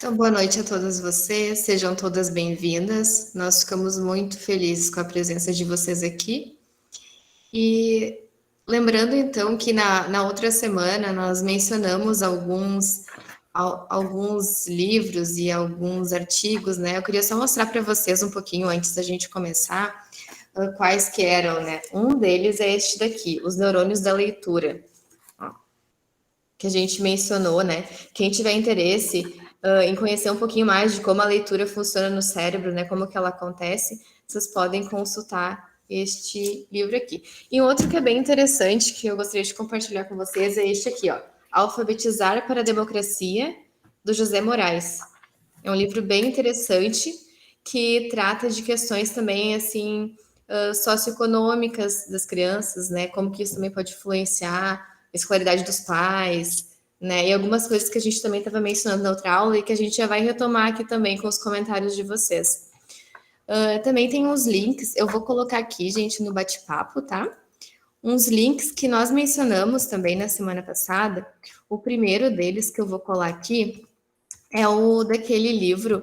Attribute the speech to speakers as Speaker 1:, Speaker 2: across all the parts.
Speaker 1: Então, boa noite a todas vocês, sejam todas bem-vindas. Nós ficamos muito felizes com a presença de vocês aqui. E lembrando então que na outra semana nós mencionamos alguns livros e alguns artigos, né? Eu queria só mostrar para vocês um pouquinho antes da gente começar quais que eram, né? Um deles é este daqui, Os Neurônios da Leitura, que a gente mencionou, né? Quem tiver interesse em conhecer um pouquinho mais de como a leitura funciona no cérebro, né? Como que ela acontece, vocês podem consultar este livro aqui. E um outro que é bem interessante, que eu gostaria de compartilhar com vocês, é este aqui, ó. Alfabetizar para a Democracia, do José Moraes. É um livro bem interessante, que trata de questões também, assim, socioeconômicas das crianças, né? Como que isso também pode influenciar a escolaridade dos pais, né? E algumas coisas que a gente também estava mencionando na outra aula e que a gente já vai retomar aqui também com os comentários de vocês. Também tem uns links, eu vou colocar aqui, gente, no bate-papo, tá? Uns links que nós mencionamos também na semana passada. O primeiro deles que eu vou colar aqui é o daquele livro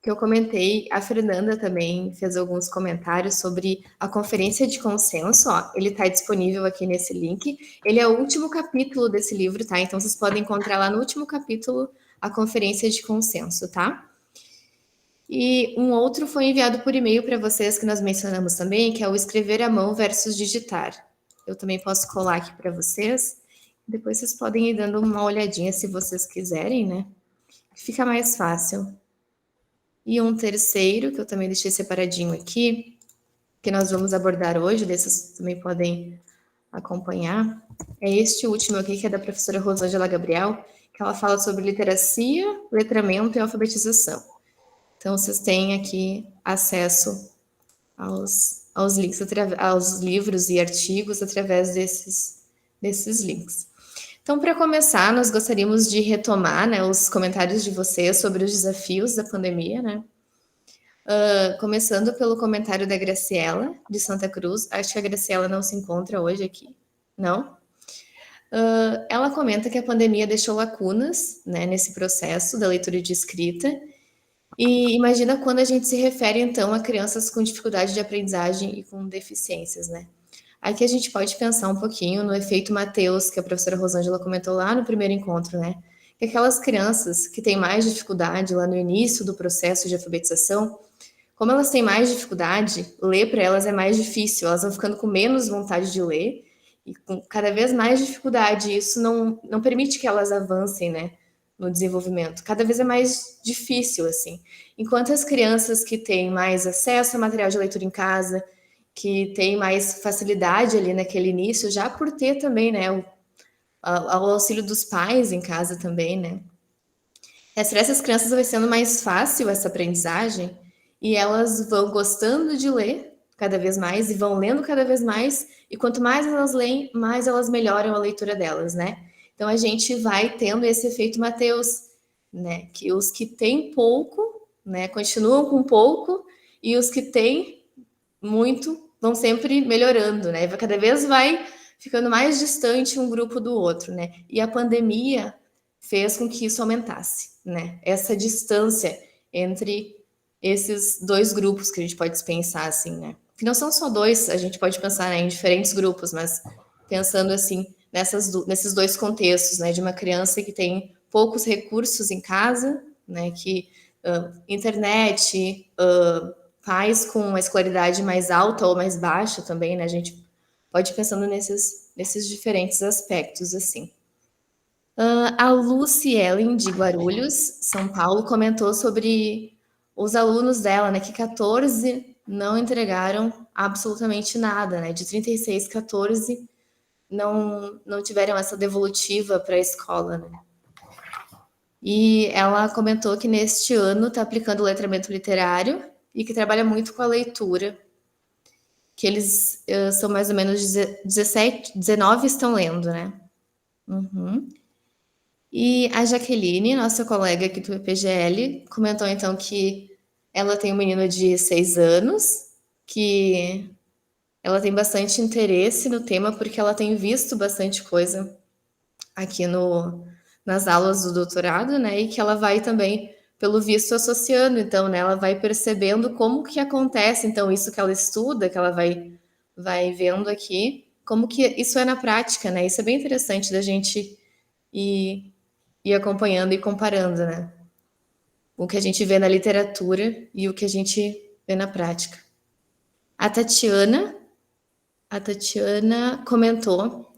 Speaker 1: que eu comentei, a Fernanda também fez alguns comentários sobre a conferência de consenso, ó, ele está disponível aqui nesse link, ele é o último capítulo desse livro, tá? Então vocês podem encontrar lá no último capítulo a conferência de consenso, tá? E um outro foi enviado por e-mail para vocês que nós mencionamos também, que é o escrever à mão versus digitar. Eu também posso colar aqui para vocês, depois vocês podem ir dando uma olhadinha se vocês quiserem, né? Fica mais fácil. E um terceiro, que eu também deixei separadinho aqui, que nós vamos abordar hoje, desses também podem acompanhar, é este último aqui, que é da professora Rosângela Gabriel, que ela fala sobre literacia, letramento e alfabetização. Então, vocês têm aqui acesso aos links, aos livros e artigos através desses links. Então, para começar, nós gostaríamos de retomar, né, os comentários de vocês sobre os desafios da pandemia, né? Começando pelo comentário da Graciela, de Santa Cruz. Acho que a Graciela não se encontra hoje aqui, não? Ela comenta que a pandemia deixou lacunas, né, nesse processo da leitura e de escrita. E imagina quando a gente se refere, então, a crianças com dificuldade de aprendizagem e com deficiências, né? Aqui a gente pode pensar um pouquinho no efeito Mateus, que a professora Rosângela comentou lá no primeiro encontro, né? Que aquelas crianças que têm mais dificuldade lá no início do processo de alfabetização, como elas têm mais dificuldade, ler para elas é mais difícil, elas vão ficando com menos vontade de ler e com cada vez mais dificuldade. Isso não permite que elas avancem, né, no desenvolvimento. Cada vez é mais difícil, assim. Enquanto as crianças que têm mais acesso a material de leitura em casa, que têm mais facilidade ali naquele início, já por ter também, né, o auxílio dos pais em casa também, né. Para essas crianças vai sendo mais fácil essa aprendizagem e elas vão gostando de ler cada vez mais e vão lendo cada vez mais, e quanto mais elas leem, mais elas melhoram a leitura delas, né? Então a gente vai tendo esse efeito Mateus, né? Que os que têm pouco, né, continuam com pouco, e os que têm muito vão sempre melhorando, né? Cada vez vai ficando mais distante um grupo do outro, né? E a pandemia fez com que isso aumentasse, né? Essa distância entre esses dois grupos que a gente pode pensar assim, né? Que não são só dois, a gente pode pensar, né, em diferentes grupos, mas pensando assim nesses dois contextos, né? De uma criança que tem poucos recursos em casa, né? Que internet, pais com uma escolaridade mais alta ou mais baixa também, né? A gente pode ir pensando nesses diferentes aspectos, assim. A Lucy Ellen, de Guarulhos, São Paulo, comentou sobre os alunos dela, né? Que 14 não entregaram absolutamente nada, né? De 36, 14 não tiveram essa devolutiva para a escola, né? E ela comentou que neste ano está aplicando o letramento literário e que trabalha muito com a leitura, que eles são mais ou menos 17, 19 estão lendo, né? Uhum. E a Jaqueline, nossa colega aqui do PGL, comentou então que ela tem um menino de 6 anos, que ela tem bastante interesse no tema porque ela tem visto bastante coisa aqui nas aulas do doutorado, né? E que ela vai também pelo visto, associando, então, né, ela vai percebendo como que acontece, então, isso que ela estuda, que ela vai vendo aqui, como que isso é na prática, né? Isso é bem interessante da gente ir acompanhando e comparando, né? O que a gente vê na literatura e o que a gente vê na prática. A Tatiana, a Tatiana comentou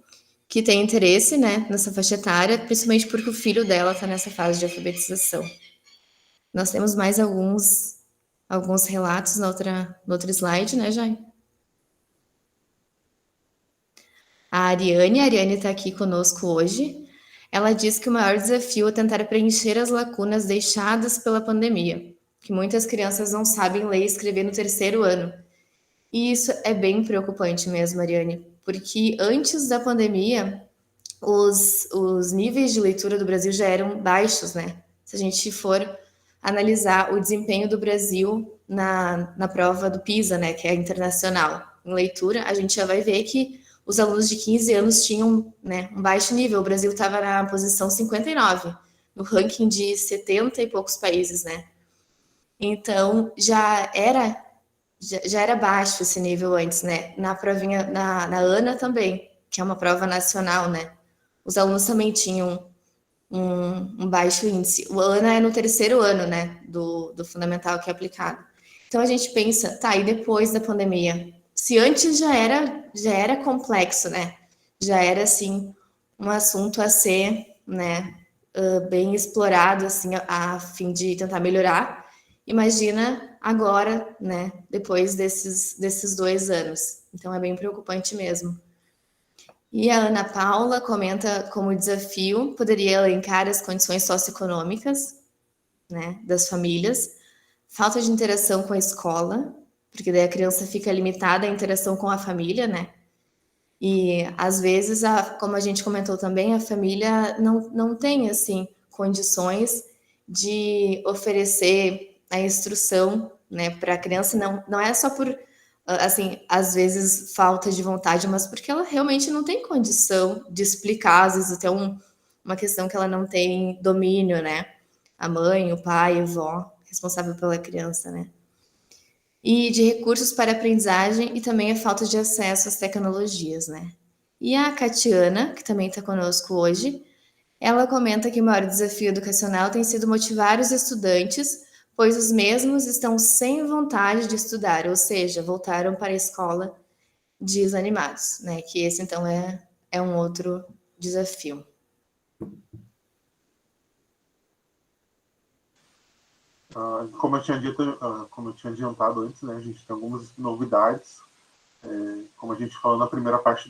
Speaker 1: que tem interesse, né, nessa faixa etária, principalmente porque o filho dela está nessa fase de alfabetização. Nós temos mais alguns relatos no outro slide, né, Jai? A Ariane está aqui conosco hoje. Ela diz que o maior desafio é tentar preencher as lacunas deixadas pela pandemia, que muitas crianças não sabem ler e escrever no terceiro ano. E isso é bem preocupante mesmo, Ariane, porque antes da pandemia, os níveis de leitura do Brasil já eram baixos, né? Se a gente for analisar o desempenho do Brasil na prova do PISA, né, que é internacional, em leitura, a gente já vai ver que os alunos de 15 anos tinham, né, um baixo nível. O Brasil estava na posição 59, no ranking de 70 e poucos países, né? Então, já era baixo esse nível antes, né? Na provinha, na ANA também, que é uma prova nacional, né? Os alunos também tinham um baixo índice. O ANA é no terceiro ano, né? Do fundamental que é aplicado. Então a gente pensa, tá, e depois da pandemia? Se antes já era complexo, né? Já era, assim, um assunto a ser, né, bem explorado, assim, a fim de tentar melhorar. Imagina agora, né, depois desses 2 anos. Então é bem preocupante mesmo. E a Ana Paula comenta como desafio poderia elencar as condições socioeconômicas, né, das famílias, falta de interação com a escola, porque daí a criança fica limitada à interação com a família, né? E às vezes, como a gente comentou também, a família não tem assim condições de oferecer a instrução, né, para a criança. Não é só por assim, às vezes falta de vontade, mas porque ela realmente não tem condição de explicar, às vezes até uma questão que ela não tem domínio, né? A mãe, o pai, a avó, responsável pela criança, né? E de recursos para aprendizagem e também a falta de acesso às tecnologias, né? E a Catiana, que também está conosco hoje, ela comenta que o maior desafio educacional tem sido motivar os estudantes, pois os mesmos estão sem vontade de estudar, ou seja, voltaram para a escola desanimados, né? Que esse então é um outro desafio.
Speaker 2: Como eu tinha adiantado antes, né, a gente tem algumas novidades. Como a gente falou na primeira parte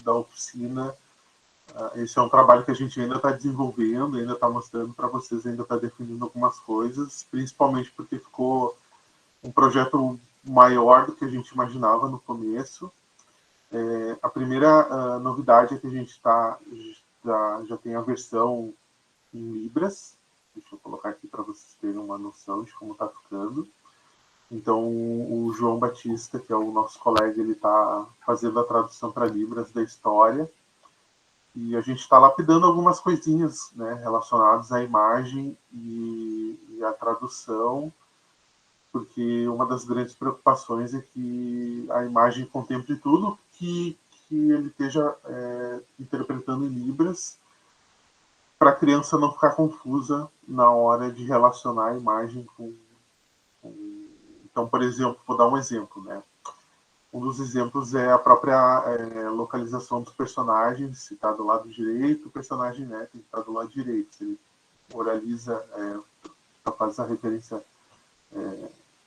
Speaker 2: da oficina, esse é um trabalho que a gente ainda está desenvolvendo, ainda está mostrando para vocês, ainda está definindo algumas coisas, principalmente porque ficou um projeto maior do que a gente imaginava no começo. A primeira novidade é que a gente já tem a versão em Libras. Deixa eu colocar aqui para vocês terem uma noção de como está ficando. Então, o João Batista, que é o nosso colega, ele está fazendo a tradução para Libras da história. E a gente está lapidando algumas coisinhas, né, relacionadas à imagem e à tradução, porque uma das grandes preocupações é que a imagem contemple tudo que ele esteja interpretando em Libras, para a criança não ficar confusa na hora de relacionar a imagem com... Então, por exemplo, vou dar um exemplo, né? Um dos exemplos é a própria localização dos personagens. Se está do lado direito, o personagem, né, tem que estar do lado direito. Se ele oraliza, faz a referência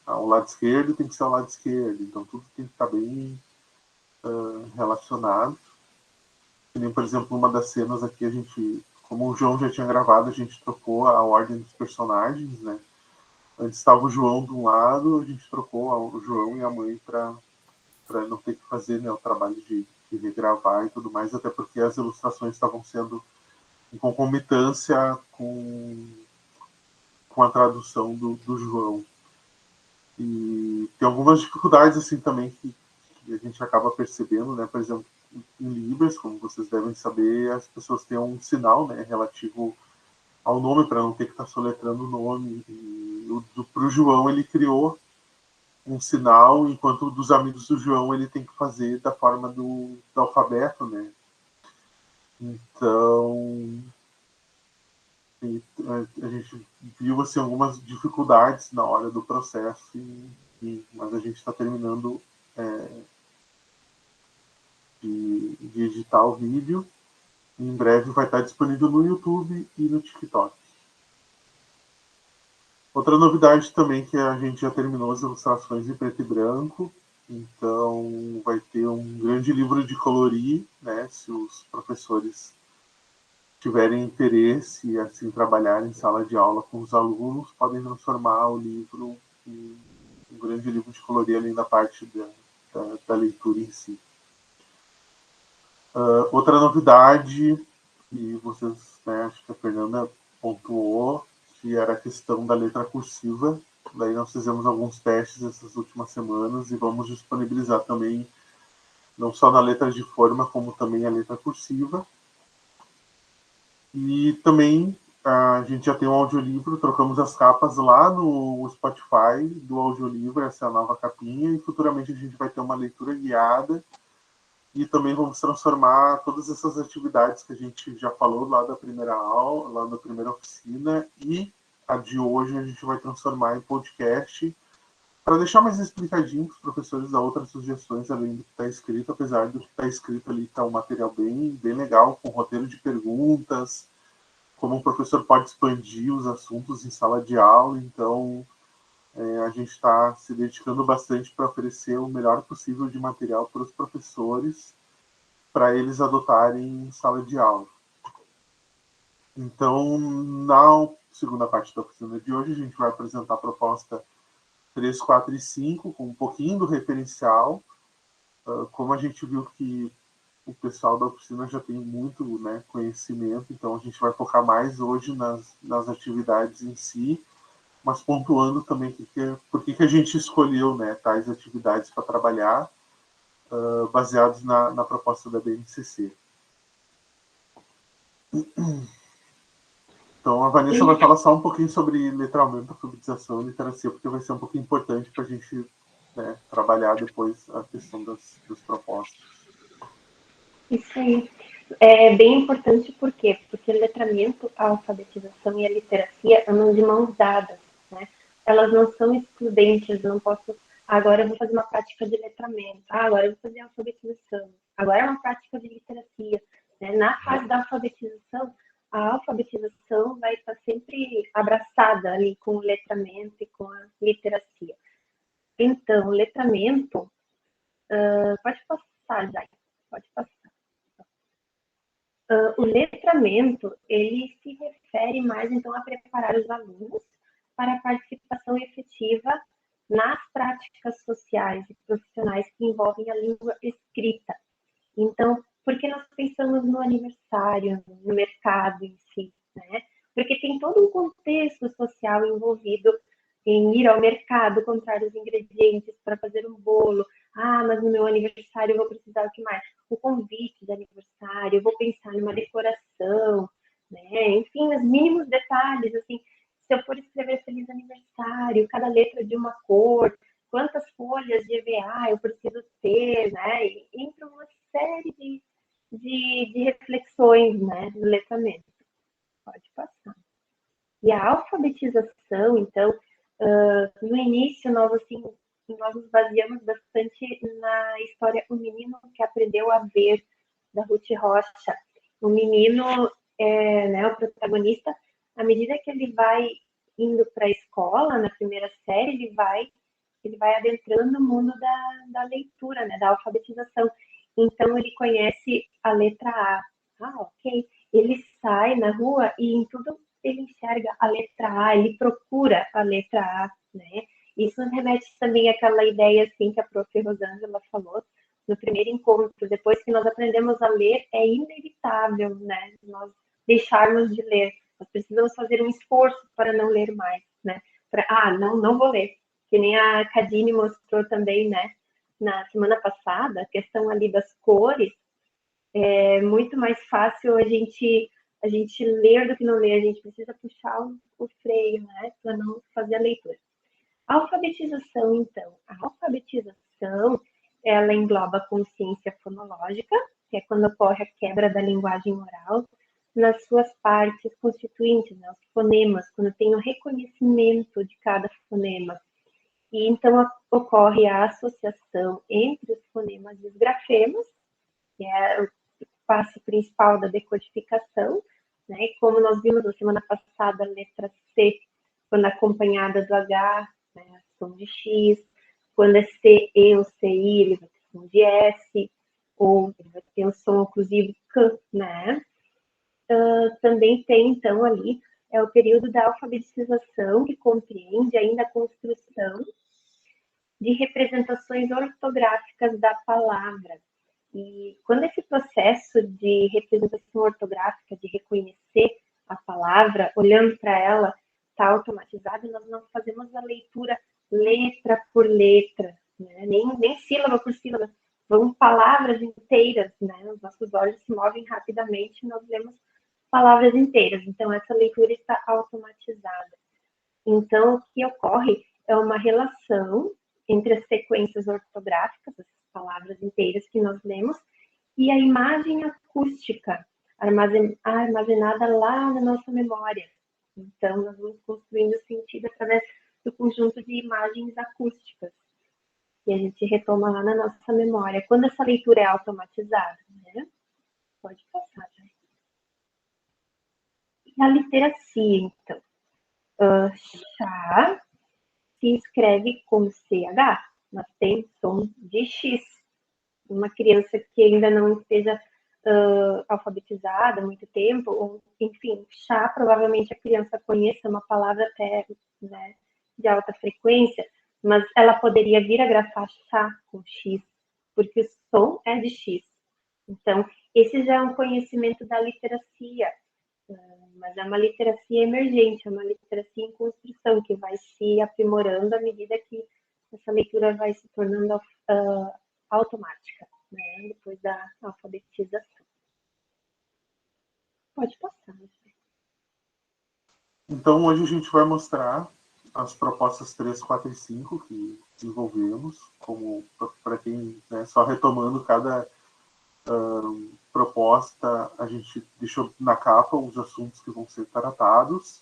Speaker 2: ao lado esquerdo, tem que ser ao lado esquerdo. Então, tudo tem que estar bem relacionado. E nem, por exemplo, uma das cenas aqui, a gente, como o João já tinha gravado, a gente trocou a ordem dos personagens, né? Antes estava o João de um lado, a gente trocou o João e a mãe para não ter que fazer, né, o trabalho de regravar e tudo mais, até porque as ilustrações estavam sendo em concomitância com a tradução do João. E tem algumas dificuldades assim também que a gente acaba percebendo, né? Por exemplo, em Libras, como vocês devem saber, as pessoas têm um sinal, né, relativo ao nome, para não ter que estar soletrando o nome. E para o João, ele criou um sinal, enquanto dos amigos do João ele tem que fazer da forma do alfabeto, né? Então, a gente viu assim, algumas dificuldades na hora do processo, mas a gente está terminando de editar o vídeo. E em breve vai estar disponível no YouTube e no TikTok. Outra novidade também que a gente já terminou as ilustrações em preto e branco, então vai ter um grande livro de colorir, né? Se os professores tiverem interesse e assim trabalhar em sala de aula com os alunos, podem transformar o livro em um grande livro de colorir ali na parte da leitura em si. Outra novidade, e vocês, né, acho que a Fernanda pontuou, que era a questão da letra cursiva. Daí nós fizemos alguns testes essas últimas semanas e vamos disponibilizar também, não só na letra de forma, como também a letra cursiva. E também a gente já tem um audiolivro, trocamos as capas lá no Spotify do audiolivro, essa é a nova capinha, e futuramente a gente vai ter uma leitura guiada. E também vamos transformar todas essas atividades que a gente já falou lá da primeira aula, lá da primeira oficina, e a de hoje a gente vai transformar em podcast, para deixar mais explicadinho para os professores dar outras sugestões além do que está escrito, apesar do que está escrito ali, está um material bem legal, com roteiro de perguntas, como o professor pode expandir os assuntos em sala de aula. Então a gente está se dedicando bastante para oferecer o melhor possível de material para os professores, para eles adotarem em sala de aula. Então, na segunda parte da oficina de hoje, a gente vai apresentar a proposta 3, 4 e 5, com um pouquinho do referencial. Como a gente viu que o pessoal da oficina já tem muito, né, conhecimento, então a gente vai focar mais hoje nas atividades em si, mas pontuando também por que a gente escolheu, né, tais atividades para trabalhar, baseados na proposta da BNCC. Então a Vanessa vai falar só um pouquinho sobre letramento, alfabetização e literacia, porque vai ser um pouquinho importante para a gente, né, trabalhar depois a questão das propostas.
Speaker 3: Isso aí. É bem importante por quê? Porque letramento, a alfabetização e a literacia andam de mãos dadas, né? Elas não são excludentes, eu não posso, agora eu vou fazer uma prática de letramento, agora eu vou fazer alfabetização, agora é uma prática de literacia. Né? Na fase da alfabetização, a alfabetização vai estar sempre abraçada ali com o letramento e com a literacia. Então, letramento, pode passar, Jai, pode passar. O letramento, ele se refere mais, então, a preparar os alunos para a participação efetiva nas práticas sociais e profissionais que envolvem a língua escrita. Então, por que nós pensamos no aniversário, no mercado em si, né? Porque tem todo um contexto social envolvido em ir ao mercado, comprar os ingredientes para fazer um bolo. Ah, mas no meu aniversário eu vou precisar o que mais? O convite de aniversário, eu vou pensar numa decoração, né? Enfim, os mínimos detalhes, assim, se eu for escrever feliz aniversário, cada letra de uma cor, quantas folhas de EVA eu preciso ter, né? E entra uma série de reflexões, né, no letramento. Pode passar. E a alfabetização, então, no início, nós nos baseamos bastante na história O Menino que Aprendeu a Ver, da Ruth Rocha. O menino, né, o protagonista, à medida que ele vai indo para a escola, na primeira série, ele vai adentrando o mundo da leitura, né, da alfabetização. Então, ele conhece a letra A. Ah, ok. Ele sai na rua e em tudo ele enxerga a letra A, ele procura a letra A, né? Isso remete também àquela ideia, assim, que a prof. Rosângela falou no primeiro encontro. Depois que nós aprendemos a ler, é inevitável, né, nós deixarmos de ler. Nós precisamos fazer um esforço para não ler mais, né? Não vou ler. Que nem a Cadine mostrou também, né, na semana passada, a questão ali das cores. É muito mais fácil a gente a gente ler do que não ler, a gente precisa puxar o freio, né, para não fazer a leitura. A alfabetização, então. A alfabetização, ela engloba a consciência fonológica, que é quando ocorre a quebra da linguagem oral, nas suas partes constituintes, né, os fonemas, quando tem o reconhecimento de cada fonema. E então ocorre a associação entre os fonemas e os grafemas, que é o passo principal da decodificação, né? E como nós vimos na semana passada, a letra C, quando acompanhada do H, né, som de X, quando é C, E ou CI, ele vai ter som de S, ou ele vai ter um som oclusivo K, né? Também tem, então, ali, é o período da alfabetização, que compreende ainda a construção de representações ortográficas da palavra. E quando esse processo de representação ortográfica, de reconhecer a palavra, olhando para ela, está automatizado, nós não fazemos a leitura letra por letra, né? nem sílaba por sílaba, vão palavras inteiras, né? Os nossos olhos se movem rapidamente e nós lemos palavras inteiras. Então, essa leitura está automatizada. Então, o que ocorre é uma relação entre as sequências ortográficas, as palavras inteiras que nós lemos, e a imagem acústica armazenada lá na nossa memória. Então, nós vamos construindo sentido através do conjunto de imagens acústicas, que a gente retoma lá na nossa memória. Quando essa leitura é automatizada, né? Pode passar, já. E a literacia, então. Chá se escreve com CH, mas tem som de X. Uma criança que ainda não esteja alfabetizada há muito tempo, ou, enfim, chá, provavelmente a criança conheça uma palavra até, né, de alta frequência, mas ela poderia vir a grafar chá com X, porque o som é de X. Então, esse já é um conhecimento da literacia, mas é uma literacia emergente, é uma literacia em construção, que vai se aprimorando à medida que essa leitura vai se tornando automática, né, depois da alfabetização. Pode passar.
Speaker 2: Então, hoje a gente vai mostrar as propostas 3, 4 e 5 que desenvolvemos, como para quem, né, só retomando cada proposta, a gente deixou na capa os assuntos que vão ser tratados.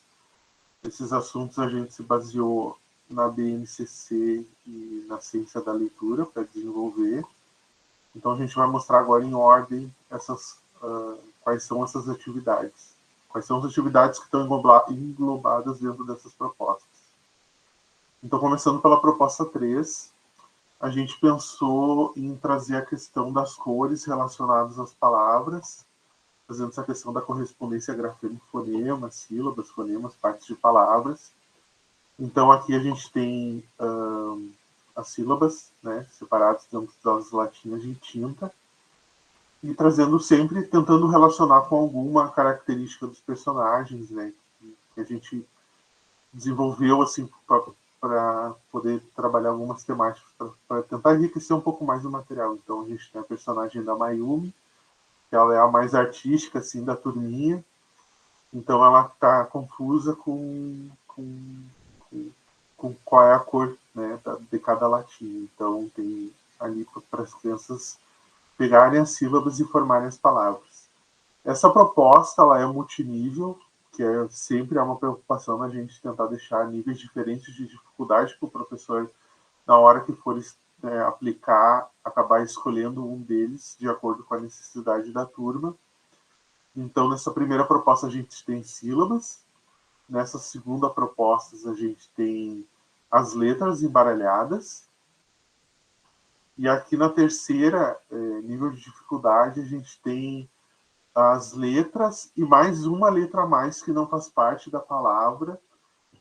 Speaker 2: Esses assuntos a gente se baseou na BNCC e na ciência da leitura para desenvolver. Então a gente vai mostrar agora em ordem quais são essas atividades. Quais são as atividades que estão englobadas dentro dessas propostas. Então, começando pela proposta 3, a gente pensou em trazer a questão das cores relacionadas às palavras, fazendo essa questão da correspondência grafema-fonema, sílabas, fonemas, partes de palavras. Então, aqui a gente tem as sílabas, né, separadas dentro das latinhas de tinta, e trazendo sempre, tentando relacionar com alguma característica dos personagens, né, que a gente desenvolveu assim para poder trabalhar algumas temáticas, para tentar enriquecer um pouco mais o material. Então, a gente tem a personagem da Mayumi, que ela é a mais artística assim da turminha, então ela está confusa com qual é a cor, né, de cada latinha. Então tem ali para as crianças pegarem as sílabas e formarem as palavras. Essa proposta ela é multinível, que sempre é uma preocupação na gente tentar deixar níveis diferentes de dificuldade para o professor, na hora que for aplicar, acabar escolhendo um deles de acordo com a necessidade da turma. Então, nessa primeira proposta, a gente tem sílabas. Nessa segunda proposta, a gente tem as letras embaralhadas. E aqui na terceira, nível de dificuldade, a gente tem as letras e mais uma letra a mais que não faz parte da palavra,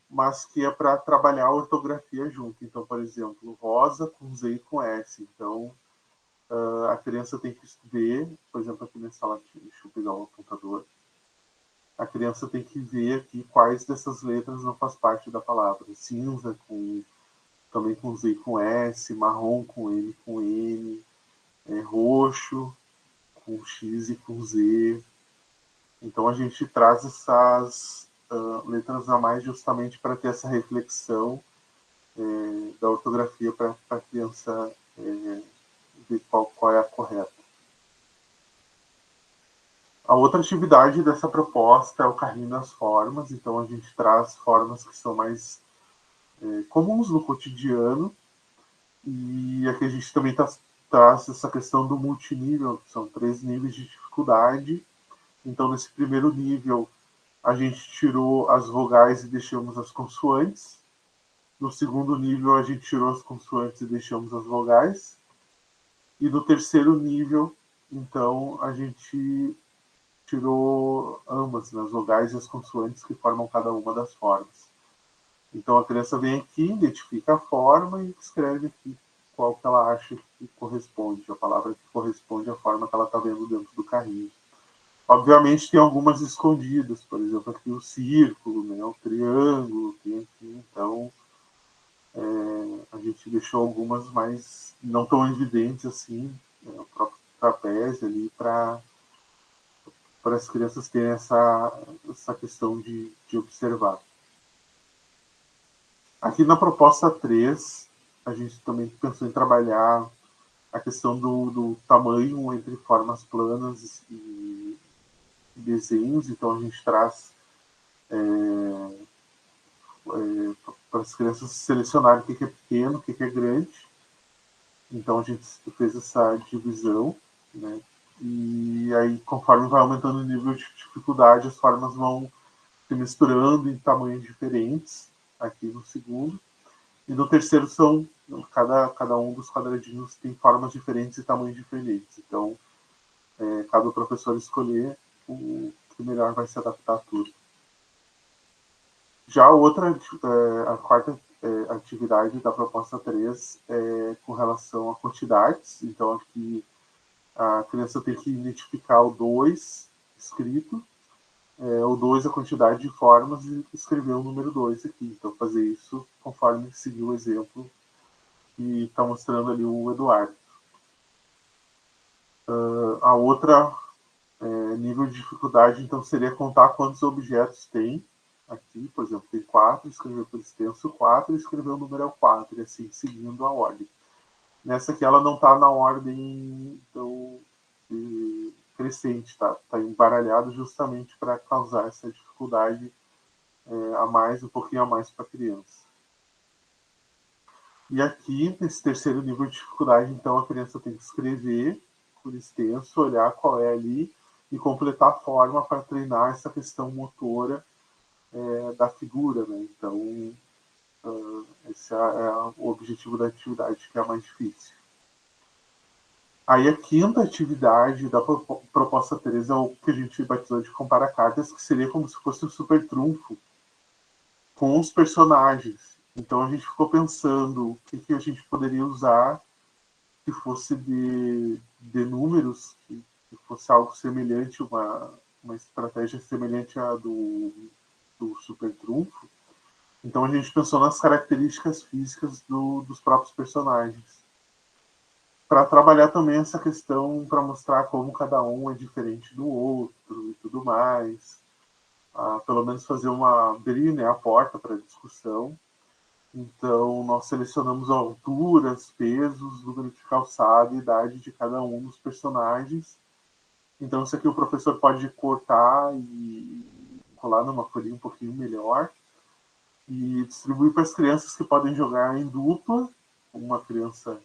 Speaker 2: mas que é para trabalhar a ortografia junto. Então, por exemplo, rosa com Z e com S. Então, a criança tem que ver, por exemplo, aqui nessa latinha, deixa eu pegar o apontador. A criança tem que ver aqui quais dessas letras não faz parte da palavra. Cinza também com Z e com S, marrom com M com N, roxo com X e com Z, Então, a gente traz essas letras a mais justamente para ter essa reflexão da ortografia para a criança ver qual é a correta. A outra atividade dessa proposta é o carrinho das formas. Então, a gente traz formas que são mais comuns no cotidiano. E aqui a gente também traz essa questão do multinível, que são 3 níveis de dificuldade. Então, nesse primeiro nível, a gente tirou as vogais e deixamos as consoantes. No segundo nível, a gente tirou as consoantes e deixamos as vogais. E no terceiro nível, então, a gente tirou ambas, né, as vogais e as consoantes que formam cada uma das formas. Então, a criança vem aqui, identifica a forma e escreve aqui qual que ela acha que corresponde, a palavra que corresponde à forma que ela está vendo dentro do carrinho. Obviamente, tem algumas escondidas, por exemplo, aqui o círculo, né, o triângulo, tem aqui, então a gente deixou algumas mais não tão evidentes assim, né, o próprio trapézio ali, para as crianças terem essa questão de observar. Aqui na proposta 3, a gente também pensou em trabalhar a questão do tamanho entre formas planas e desenhos. Então, a gente traz para as crianças selecionarem o que é pequeno, o que é grande. Então, a gente fez essa divisão, né? E aí, conforme vai aumentando o nível de dificuldade, as formas vão se misturando em tamanhos diferentes, aqui no segundo. E no terceiro cada um dos quadradinhos tem formas diferentes e tamanhos diferentes. Então, cada professor escolher o que melhor vai se adaptar a tudo. Já a quarta atividade da proposta 3 é com relação a quantidades. Então, aqui a criança tem que identificar o 2 escrito, o 2 a quantidade de formas e escrever o número 2 aqui. Então, fazer isso conforme seguir o exemplo que está mostrando ali o Eduardo. A outra nível de dificuldade, então, seria contar quantos objetos tem. Aqui, por exemplo, tem 4, escrever por extenso 4 e escrever o número 4, e assim, seguindo a ordem. Nessa aqui, ela não está na ordem crescente, está embaralhado justamente para causar essa dificuldade a mais, um pouquinho a mais para a criança. E aqui, nesse terceiro nível de dificuldade, então, a criança tem que escrever por extenso, olhar qual é ali e completar a forma para treinar essa questão motora da figura, né? Então, esse é o objetivo da atividade, que é a mais difícil. Aí a quinta atividade da proposta 3 é o que a gente batizou de comparar cartas, que seria como se fosse um super trunfo com os personagens. Então a gente ficou pensando o que a gente poderia usar que fosse de números, que fosse algo semelhante, uma estratégia semelhante à do super trunfo. Então a gente pensou nas características físicas dos próprios personagens, para trabalhar também essa questão, para mostrar como cada um é diferente do outro e tudo mais. Pelo menos abrir, né, a porta para a discussão. Então, nós selecionamos alturas, pesos, número de calçado e idade de cada um dos personagens. Então, isso aqui o professor pode cortar e colar numa folhinha um pouquinho melhor e distribuir para as crianças, que podem jogar em dupla, uma criança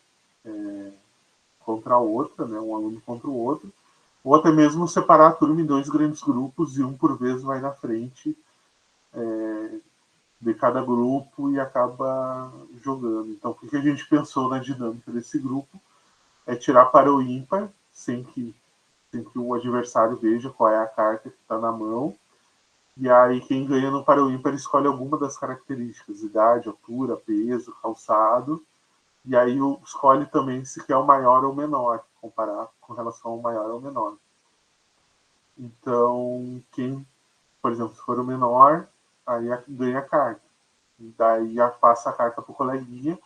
Speaker 2: contra a outra, né, um aluno contra o outro, ou até mesmo separar a turma em 2 grandes grupos e um por vez vai na frente de cada grupo e acaba jogando. Então, o que a gente pensou na dinâmica desse grupo é tirar para o ímpar, sem que o adversário veja qual é a carta que está na mão. E aí, quem ganha no para o ímpar escolhe alguma das características: idade, altura, peso, calçado. E aí, escolhe também se quer o maior ou o menor, comparar com relação ao maior ou menor. Então, quem, por exemplo, se for o menor, aí ganha a carta. E daí passa a carta para o coleguinha.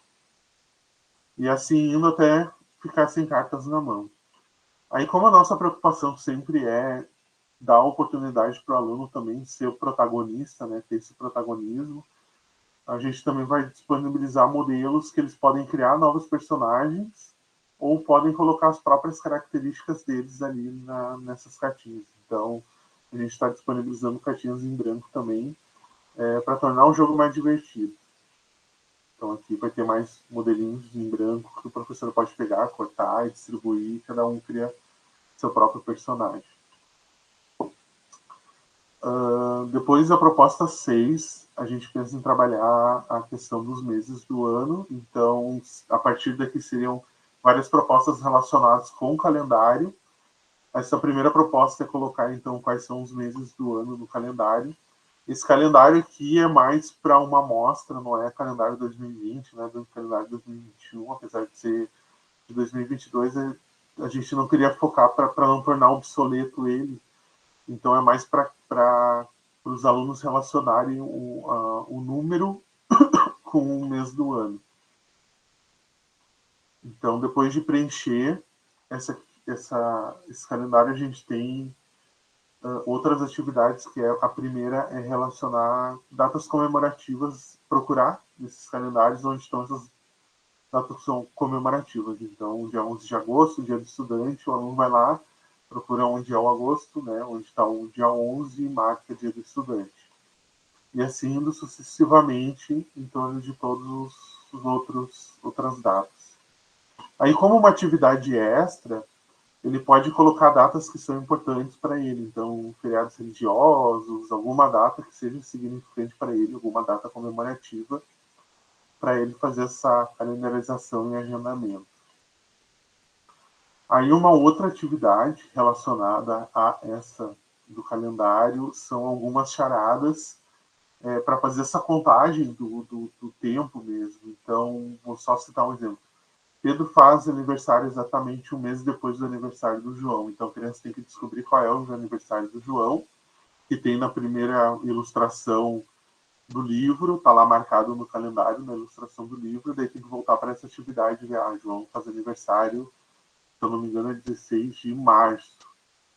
Speaker 2: E assim indo até ficar sem cartas na mão. Aí, como a nossa preocupação sempre é dá a oportunidade para o aluno também ser o protagonista, né, ter esse protagonismo. A gente também vai disponibilizar modelos que eles podem criar novos personagens ou podem colocar as próprias características deles ali nessas cartinhas. Então, a gente está disponibilizando cartinhas em branco também, para tornar o jogo mais divertido. Então, aqui vai ter mais modelinhos em branco que o professor pode pegar, cortar e distribuir, cada um cria seu próprio personagem. Depois da proposta 6, a gente pensa em trabalhar a questão dos meses do ano. Então, a partir daqui seriam várias propostas relacionadas com o calendário. Essa primeira proposta é colocar, então, quais são os meses do ano no calendário. Esse calendário aqui é mais para uma amostra, não é calendário 2020, não é do calendário 2021, apesar de ser de 2022, a gente não queria focar para não tornar obsoleto ele. Então, é mais para os alunos relacionarem o número com o mês do ano. Então, depois de preencher esse calendário, a gente tem outras atividades, que a primeira é relacionar datas comemorativas, procurar nesses calendários onde estão essas datas que são comemorativas. Então, dia 11 de agosto, dia do estudante, o aluno vai lá, procura onde é o agosto, né, onde está o dia 11 e marca dia do estudante. E assim indo sucessivamente em torno de todos os outras datas. Aí, como uma atividade extra, ele pode colocar datas que são importantes para ele. Então, feriados religiosos, alguma data que seja significante para ele, alguma data comemorativa, para ele fazer essa calendarização e agendamento. Aí, uma outra atividade relacionada a essa do calendário são algumas charadas para fazer essa contagem do tempo mesmo. Então, vou só citar um exemplo. Pedro faz aniversário exatamente um mês depois do aniversário do João. Então, a criança tem que descobrir qual é o aniversário do João, que tem na primeira ilustração do livro, está lá marcado no calendário, na ilustração do livro, daí tem que voltar para essa atividade de, João faz aniversário, se eu não me engano, é 16 de março.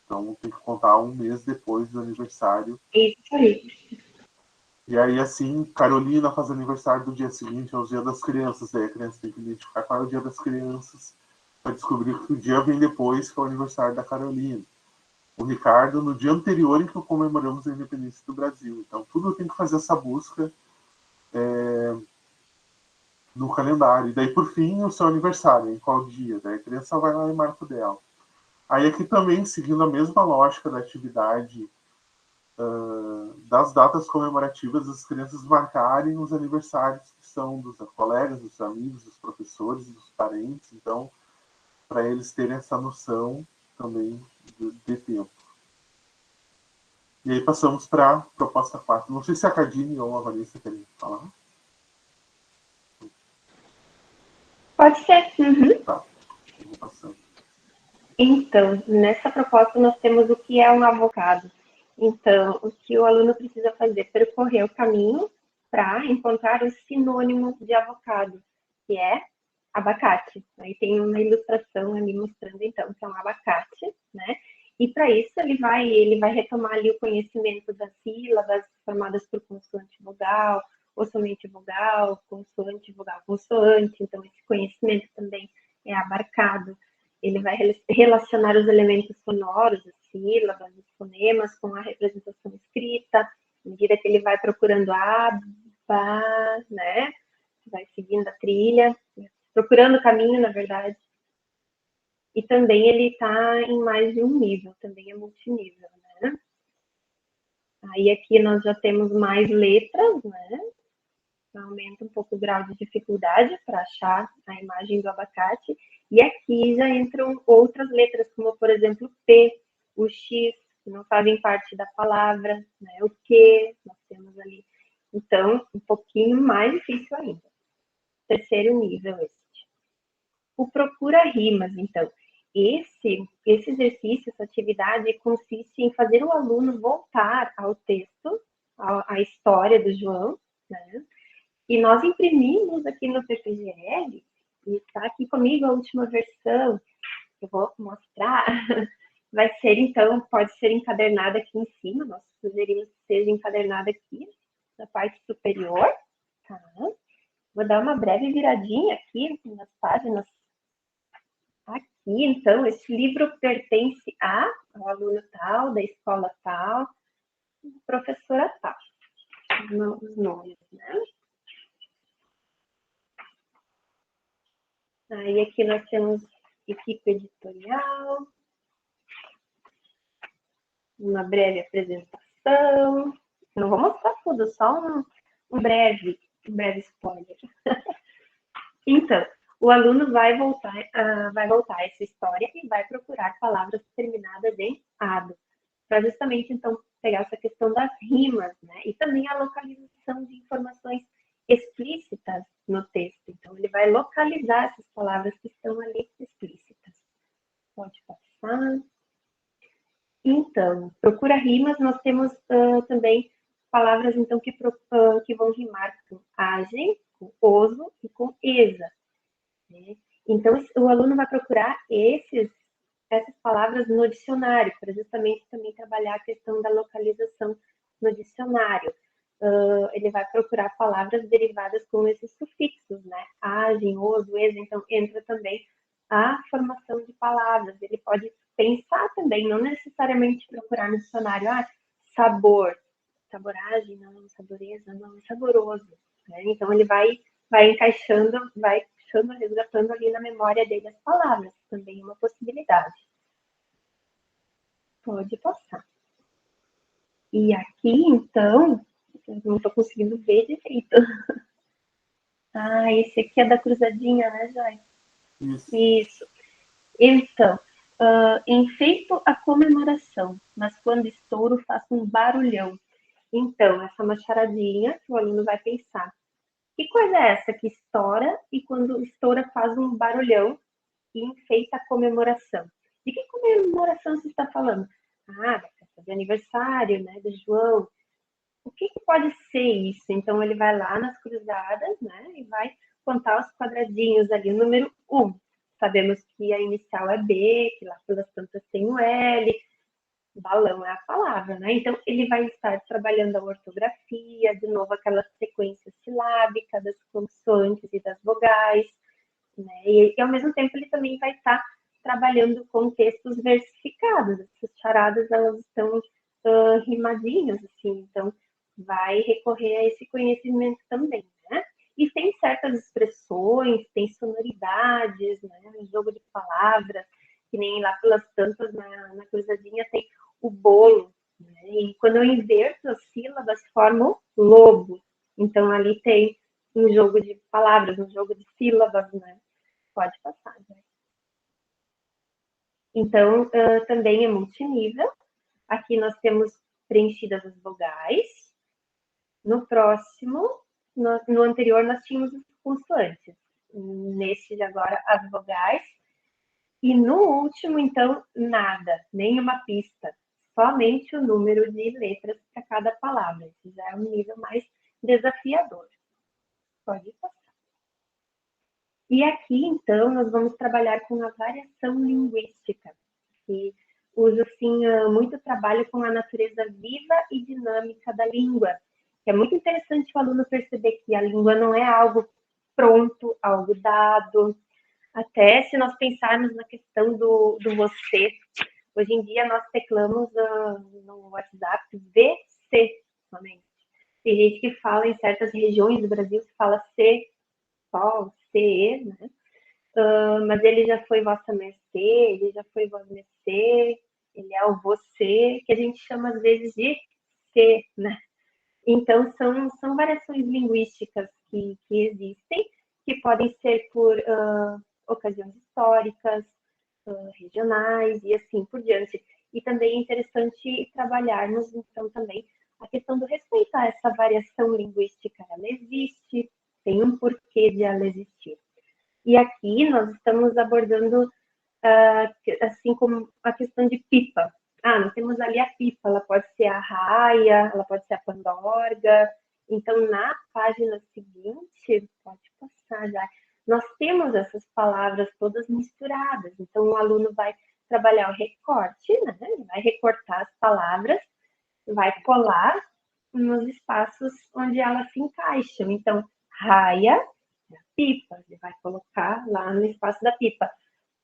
Speaker 2: Então, tem que contar um mês depois do aniversário.
Speaker 3: Isso aí.
Speaker 2: E aí, assim, Carolina faz aniversário do dia seguinte, é o dia das crianças. Daí a criança tem que identificar qual é o dia das crianças, para descobrir que o dia vem depois, que é o aniversário da Carolina. O Ricardo, no dia anterior em que comemoramos a independência do Brasil. Então, tudo tem que fazer essa busca no calendário. E daí, por fim, o seu aniversário, em qual dia. Daí a criança vai lá e marca o dela. Aí aqui também, seguindo a mesma lógica da atividade das datas comemorativas, as crianças marcarem os aniversários que são dos colegas, dos amigos, dos professores, dos parentes. Então, para eles terem essa noção também de tempo. E aí passamos para a proposta 4. Não sei se a Cadine ou a Vanessa querem falar.
Speaker 3: Pode ser. Uhum.
Speaker 2: Tá, eu vou passando.
Speaker 3: Então, nessa proposta nós temos o que é um avocado. Então, o que o aluno precisa fazer? Percorrer o caminho para encontrar o sinônimo de avocado, que é abacate. Aí tem uma ilustração ali mostrando, então, que é um abacate, né? E para isso ele vai retomar ali o conhecimento das sílabas formadas por consoante vogal, consoante vogal, consoante vogal, consoante. Então, esse conhecimento também é abarcado. Ele vai relacionar os elementos sonoros, as sílabas, os fonemas, com a representação escrita, à medida que ele vai procurando a, ba, né? Vai seguindo a trilha, procurando o caminho, na verdade. E também ele está em mais de um nível, também é multinível, né? Aí aqui nós já temos mais letras, né? Aumenta um pouco o grau de dificuldade para achar a imagem do abacate. E aqui já entram outras letras, como, por exemplo, o P, o X, que não fazem parte da palavra, né? O Q, nós temos ali. Então, um pouquinho mais difícil ainda. Terceiro nível este. O procura rimas, então. Esse exercício, essa atividade, consiste em fazer o aluno voltar ao texto, à história do João, né? E nós imprimimos aqui no PPGL, e está aqui comigo a última versão, eu vou mostrar, vai ser, então, pode ser encadernada aqui em cima, nós sugerimos que seja encadernada aqui, na parte superior, tá? Vou dar uma breve viradinha aqui nas páginas. Aqui, então, esse livro pertence ao aluno tal, da escola tal, professora tal, os nomes, né? Aí aqui nós temos equipe editorial, uma breve apresentação. Não vou mostrar tudo, só um breve spoiler. Então, o aluno vai voltar a essa história e vai procurar palavras terminadas em ado, para justamente, então, pegar essa questão das rimas, né? E também a localização de informações explícitas no texto. Então, ele vai localizar essas palavras que estão ali explícitas. Pode passar. Então, procura rimas, nós temos também palavras, então, que vão rimar com agem, com oso e com esa. Né? Então, o aluno vai procurar essas palavras no dicionário, para justamente também trabalhar a questão da localização no dicionário. Ele vai procurar palavras derivadas com esses sufixos, né? Agem, oso, esa, então entra também a formação de palavras. Ele pode pensar também, não necessariamente procurar no dicionário, sabor, saboragem, não, saboreza, não, saboroso. Né? Então ele vai encaixando, vai resgatando ali na memória dele as palavras, também é uma possibilidade. Pode passar. E aqui, então, eu não estou conseguindo ver direito. Esse aqui é da cruzadinha, né, Joy? Isso. Então, enfeito a comemoração, mas quando estouro faço um barulhão. Então, essa é uma charadinha que o aluno vai pensar. Que coisa é essa que estoura e quando estoura faz um barulhão e enfeita a comemoração? De que comemoração você está falando? Da festa de aniversário, né, do João. O que pode ser isso? Então, ele vai lá nas cruzadas, né, e vai contar os quadradinhos ali, o número 1. Sabemos que a inicial é B, que lá pelas tantas tem o L, balão é a palavra, né? Então, ele vai estar trabalhando a ortografia, de novo, aquela sequência silábica das consoantes e das vogais, né? E ao mesmo tempo, ele também vai estar trabalhando com textos versificados. Essas charadas, elas estão rimadinhas, assim, então vai recorrer a esse conhecimento também, né? E tem certas expressões, tem sonoridades, né? Um jogo de palavras, que nem lá pelas tantas na cruzadinha tem o bolo, né? E quando eu inverto as sílabas, formo lobo. Então, ali tem um jogo de palavras, um jogo de sílabas, né? Pode passar, né? Então, também é multinível. Aqui nós temos preenchidas as vogais. No próximo, no anterior, nós tínhamos as consoantes. Nesse de agora, as vogais. E no último, então, nada, nenhuma pista. Somente o número de letras para cada palavra. Isso já é um nível mais desafiador. Pode passar. E aqui, então, nós vamos trabalhar com a variação linguística, que usa, assim, muito trabalho com a natureza viva e dinâmica da língua. É muito interessante o aluno perceber que a língua não é algo pronto, algo dado. Até se nós pensarmos na questão do você, hoje em dia nós teclamos no WhatsApp VC somente. Tem gente que fala em certas regiões do Brasil que fala C, só, CE, né? Mas ele já foi vossa mercê, ele já foi vossa mercê, ele é o você, que a gente chama às vezes de C, né? Então, são variações linguísticas que existem, que podem ser por ocasiões históricas, regionais e assim por diante. E também é interessante trabalharmos, então, também a questão do respeito a essa variação linguística. Ela existe, tem um porquê de ela existir. E aqui nós estamos abordando, assim como a questão de pipa. Nós temos ali a pipa, ela pode ser a raia, ela pode ser a pandorga. Então, na página seguinte, pode passar já, nós temos essas palavras todas misturadas. Então, o aluno vai trabalhar o recorte, né? Ele vai recortar as palavras, vai colar nos espaços onde elas se encaixam. Então, raia, pipa, ele vai colocar lá no espaço da pipa.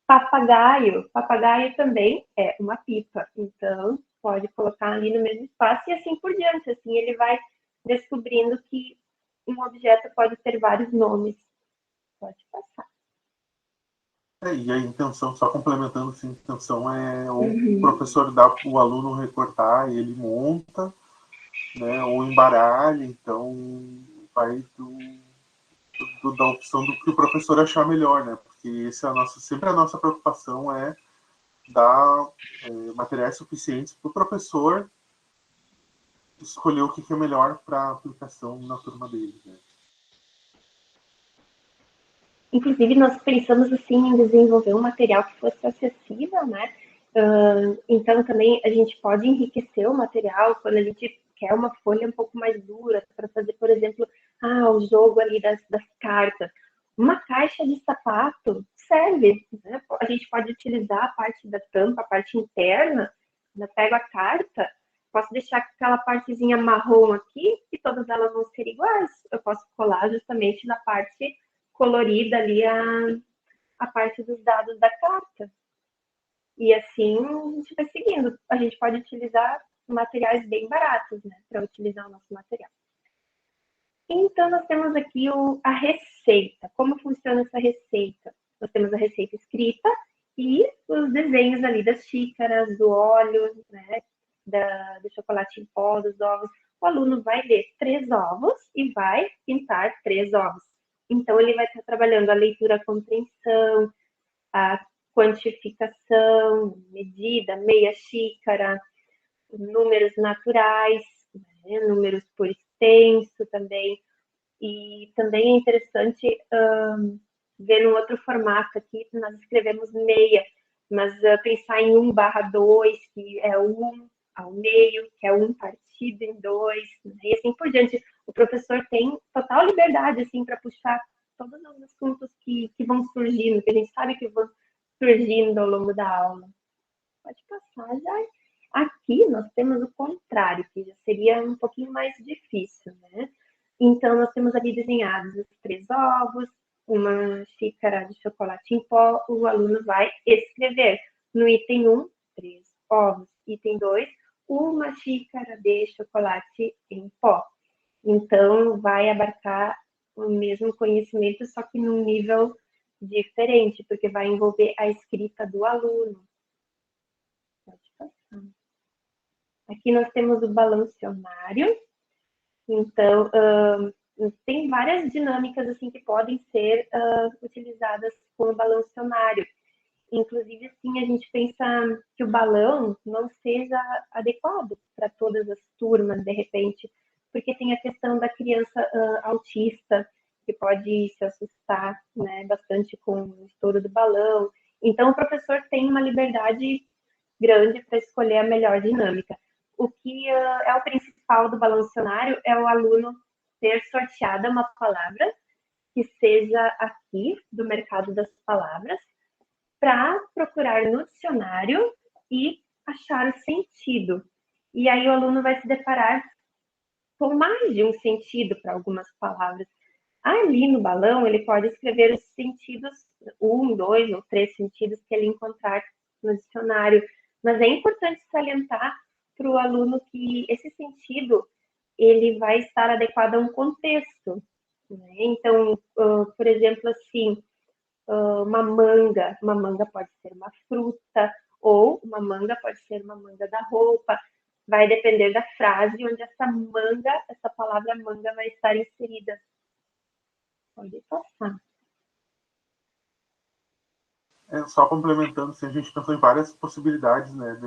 Speaker 3: Papagaio, papagaio também é uma pipa, então pode colocar ali no mesmo espaço e assim por diante. Assim ele vai descobrindo que um objeto pode ter vários nomes. Pode passar.
Speaker 2: E a intenção, só complementando, assim, a intenção é o professor dá o aluno recortar e ele monta, né, ou embaralha, então vai da opção do que o professor achar melhor, né? Porque esse é sempre a nossa preocupação é dar materiais suficientes para o professor escolher o que é melhor para a aplicação na turma dele, né?
Speaker 3: Inclusive, nós pensamos assim em desenvolver um material que fosse acessível, né? Então, também a gente pode enriquecer o material quando a gente quer uma folha um pouco mais dura para fazer, por exemplo, o jogo ali das cartas. Uma caixa de sapato serve, né? A gente pode utilizar a parte da tampa, a parte interna, eu pego a carta, posso deixar aquela partezinha marrom aqui e todas elas vão ser iguais. Eu posso colar justamente na parte colorida ali a parte dos dados da carta. E assim a gente vai seguindo. A gente pode utilizar materiais bem baratos, né, para utilizar o nosso material. Então, nós temos aqui a receita. Como funciona essa receita? Nós temos a receita escrita e os desenhos ali das xícaras, do óleo, né, do chocolate em pó, dos ovos. O aluno vai ler 3 ovos e vai pintar 3 ovos. Então, ele vai estar trabalhando a leitura, a compreensão, a quantificação, medida, meia xícara, números naturais, né, números por extenso também. E também é interessante ver no outro formato aqui, nós escrevemos meia, mas pensar em 1/2, que é 1 ao meio, que é 1 partido em 2, né? E assim por diante. O professor tem total liberdade assim, para puxar todos os assuntos que vão surgindo, que a gente sabe que vão surgindo ao longo da aula. Pode passar já. Aqui nós temos o contrário, que já seria um pouquinho mais difícil, né? Então, nós temos ali desenhados os 3 ovos, uma xícara de chocolate em pó. O aluno vai escrever no item 1, 3 ovos. Item 2, uma xícara de chocolate em pó. Então, vai abarcar o mesmo conhecimento, só que num nível diferente, porque vai envolver a escrita do aluno. Pode passar. Aqui nós temos o balancionário. Então, tem várias dinâmicas assim que podem ser utilizadas com o balancionário. Inclusive, assim, a gente pensa que o balão não seja adequado para todas as turmas, de repente, porque tem a questão da criança autista, que pode se assustar, né, bastante com o estouro do balão. Então, o professor tem uma liberdade grande para escolher a melhor dinâmica. O que é o principal do balancionário é o aluno ter sorteada uma palavra que seja aqui do mercado das palavras, para procurar no dicionário e achar o sentido. E aí o aluno vai se deparar com mais de um sentido para algumas palavras. Ali no balão, ele pode escrever os sentidos, 1, 2 ou 3 sentidos que ele encontrar no dicionário. Mas é importante salientar para o aluno que esse sentido ele vai estar adequado a um contexto. Né? Então, por exemplo, assim, uma manga pode ser uma fruta, ou uma manga pode ser uma manga da roupa. Vai depender da frase onde essa palavra manga vai estar inserida. Pode passar.
Speaker 2: Só complementando, assim, a gente pensou em várias possibilidades, né,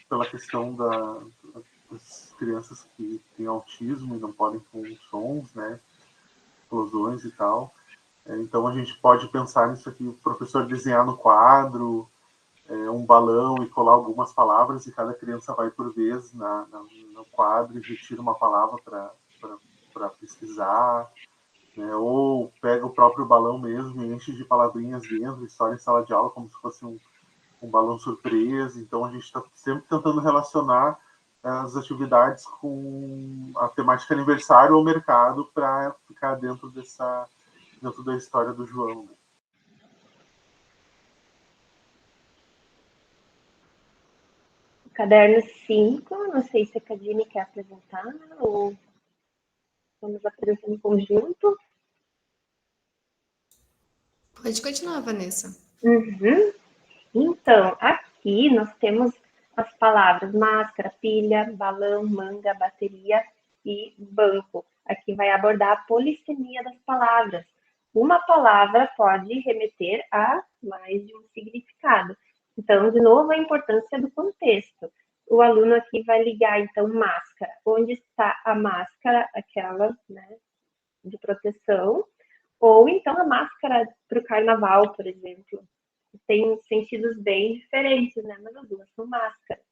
Speaker 2: pela questão das crianças que têm autismo e não podem com sons, né, explosões e tal. Então a gente pode pensar nisso aqui, o professor desenhar no quadro um balão e colar algumas palavras e cada criança vai por vez no quadro e retira uma palavra para pesquisar, né? Ou pega o próprio balão mesmo e enche de palavrinhas dentro, estoura em sala de aula como se fosse um balão surpresa. Então, a gente está sempre tentando relacionar as atividades com a temática aniversário ou mercado para ficar dentro da história do João.
Speaker 3: Caderno 5, não sei se a Cadine quer apresentar ou vamos apresentar em conjunto.
Speaker 1: Pode continuar, Vanessa.
Speaker 3: Uhum. Então, aqui nós temos as palavras máscara, pilha, balão, manga, bateria e banco. Aqui vai abordar a polissemia das palavras. Uma palavra pode remeter a mais de um significado. Então, de novo, a importância do contexto. O aluno aqui vai ligar, então, máscara. Onde está a máscara, aquela, né, de proteção? Ou, então, a máscara para o carnaval, por exemplo. Tem sentidos bem diferentes, né? Mas as duas são máscaras.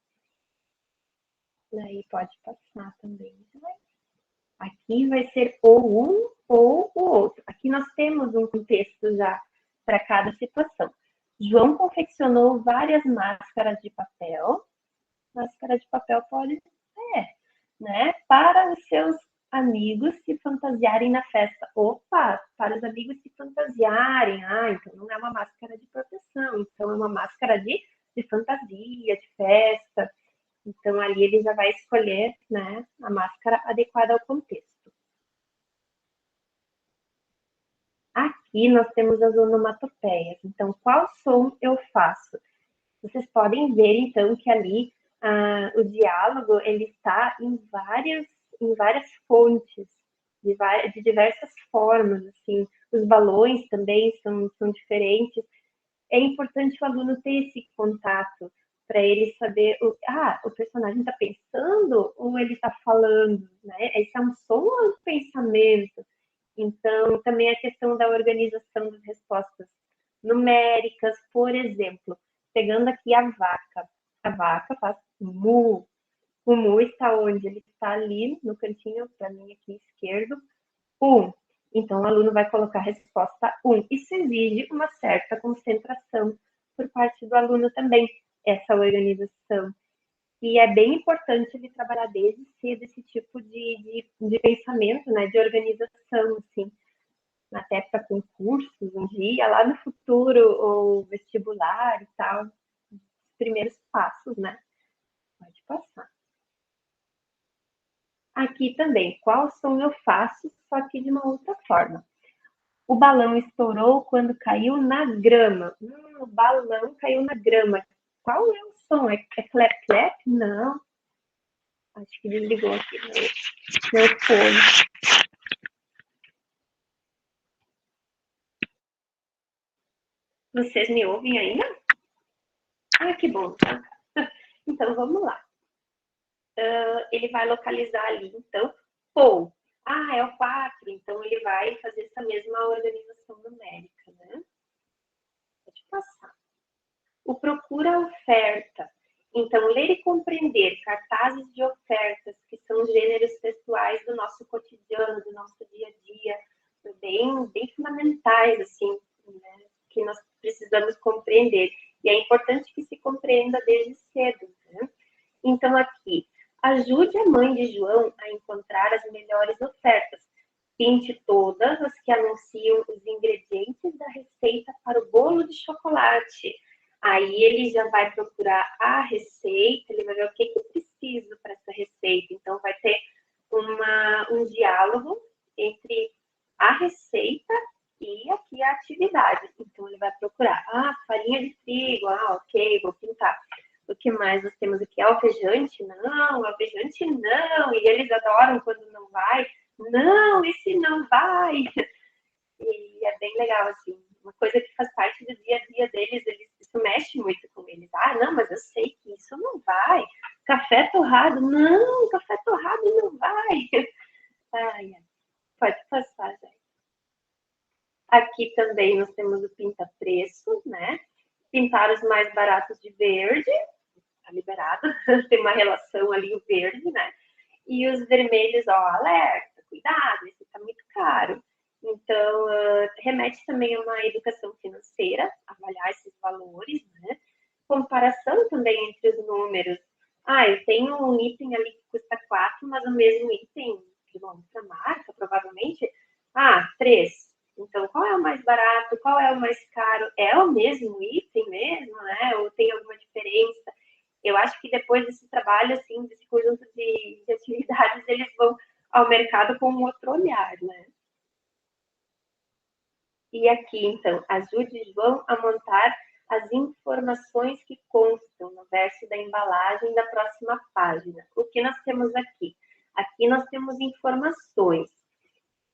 Speaker 3: Aí pode passar também. Aqui vai ser ou um ou o outro. Aqui nós temos um contexto já para cada situação. João confeccionou várias máscaras de papel. Máscara de papel pode ser, né? Para os seus amigos se fantasiarem na festa. Opa, para os amigos se fantasiarem. Ah, então não é uma máscara de proteção, então é uma máscara de fantasia, de festa. Então ali ele já vai escolher, né, a máscara adequada ao contexto. Aqui nós temos as onomatopeias. Então, qual som eu faço? Vocês podem ver, então, que ali o diálogo ele está em várias fontes, de diversas formas. Assim. Os balões também são diferentes. É importante o aluno ter esse contato para ele saber, o personagem está pensando ou ele está falando, né? Esse é um som ou é um pensamento? Então, também a questão da organização das respostas numéricas, por exemplo, pegando aqui a vaca faz mu. O mu está onde? Ele está ali no cantinho, para mim aqui esquerdo, 1. Então, o aluno vai colocar a resposta 1. Isso exige uma certa concentração por parte do aluno também, essa organização. E é bem importante ele trabalhar desde cedo esse tipo de pensamento, né, de organização, assim, até para concursos um dia, lá no futuro, ou vestibular e tal, os primeiros passos, né? Pode passar. Aqui também, qual som eu faço, só que de uma outra forma. O balão estourou quando caiu na grama. O balão caiu na grama. Qual é o som? É clap, clap? Não. Acho que desligou aqui meu fone. Vocês me ouvem ainda? Ah, que bom. Então, vamos lá. Ele vai localizar ali, então, ou, é o 4, então ele vai fazer essa mesma organização numérica, né? Pode passar. O procura oferta. Então, ler e compreender cartazes de ofertas, que são gêneros textuais do nosso cotidiano, do nosso dia a dia, bem fundamentais, assim, né, que nós precisamos compreender. E é importante que se compreenda desde cedo, né? Então, aqui, ajude a mãe de João a encontrar as melhores ofertas. Pinte todas as que anunciam os ingredientes da receita para o bolo de chocolate. Aí ele já vai procurar a receita, ele vai ver o que eu preciso para essa receita. Então, vai ter um diálogo entre a receita e aqui a atividade. Então, ele vai procurar, farinha de trigo, ok, vou pintar. O que mais nós temos aqui? Alvejante? Não, alvejante não. E eles adoram quando não vai. Não, esse não vai. E é bem legal, assim. Uma coisa que faz parte do dia a dia deles, isso mexe muito com eles. Não, mas eu sei que isso não vai. Café torrado? Não, café torrado não vai. Pode passar, gente. Aqui também nós temos o pinta-preço, né? Pintar os mais baratos de verde. Tá liberado. Tem uma relação ali, o verde, né? E os vermelhos, alerta, cuidado, esse tá muito caro. Então, remete também a uma educação financeira, avaliar esses valores, né? comparação também entre os números. Eu tenho um item ali que custa 4, mas o mesmo item de uma outra marca, provavelmente, 3. Então, qual é o mais barato? Qual é o mais caro? É o mesmo item mesmo, né? Ou tem alguma diferença? Eu acho que depois desse trabalho, assim, desse conjunto de atividades, eles vão ao mercado com um outro olhar, né? E aqui, então, ajude João a montar as informações que constam no verso da embalagem da próxima página. O que nós temos aqui? Aqui nós temos informações.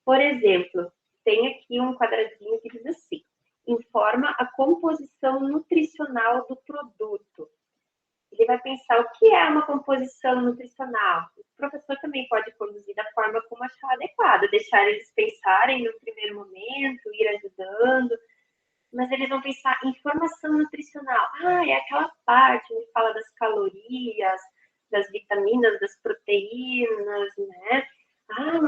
Speaker 3: Por exemplo, tem aqui um quadradinho que diz assim: informa a composição nutricional do produto. Ele vai pensar o que é uma composição nutricional. O professor também pode conduzir da forma como achar adequada, deixar eles pensarem no primeiro momento, ir ajudando, mas eles vão pensar em informação nutricional. É aquela parte onde fala das calorias, das vitaminas, das proteínas, né?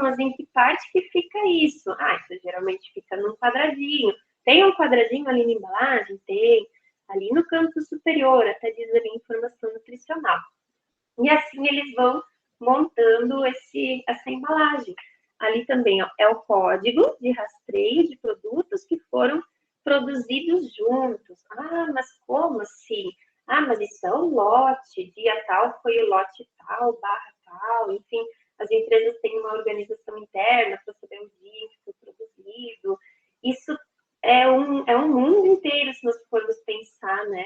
Speaker 3: Mas em que parte que fica isso? Isso geralmente fica num quadradinho. Tem um quadradinho ali na embalagem? Tem. Ali no canto superior, até diz ali informação nutricional. E assim eles vão montando essa embalagem. Ali também é o código de rastreio de produtos que foram produzidos juntos. Mas como assim? Mas isso é um lote, dia tal foi o lote tal, barra tal, enfim, as empresas têm uma organização interna para saber o dia que foi produzido. Isso é um mundo inteiro, se nós formos pensar, né?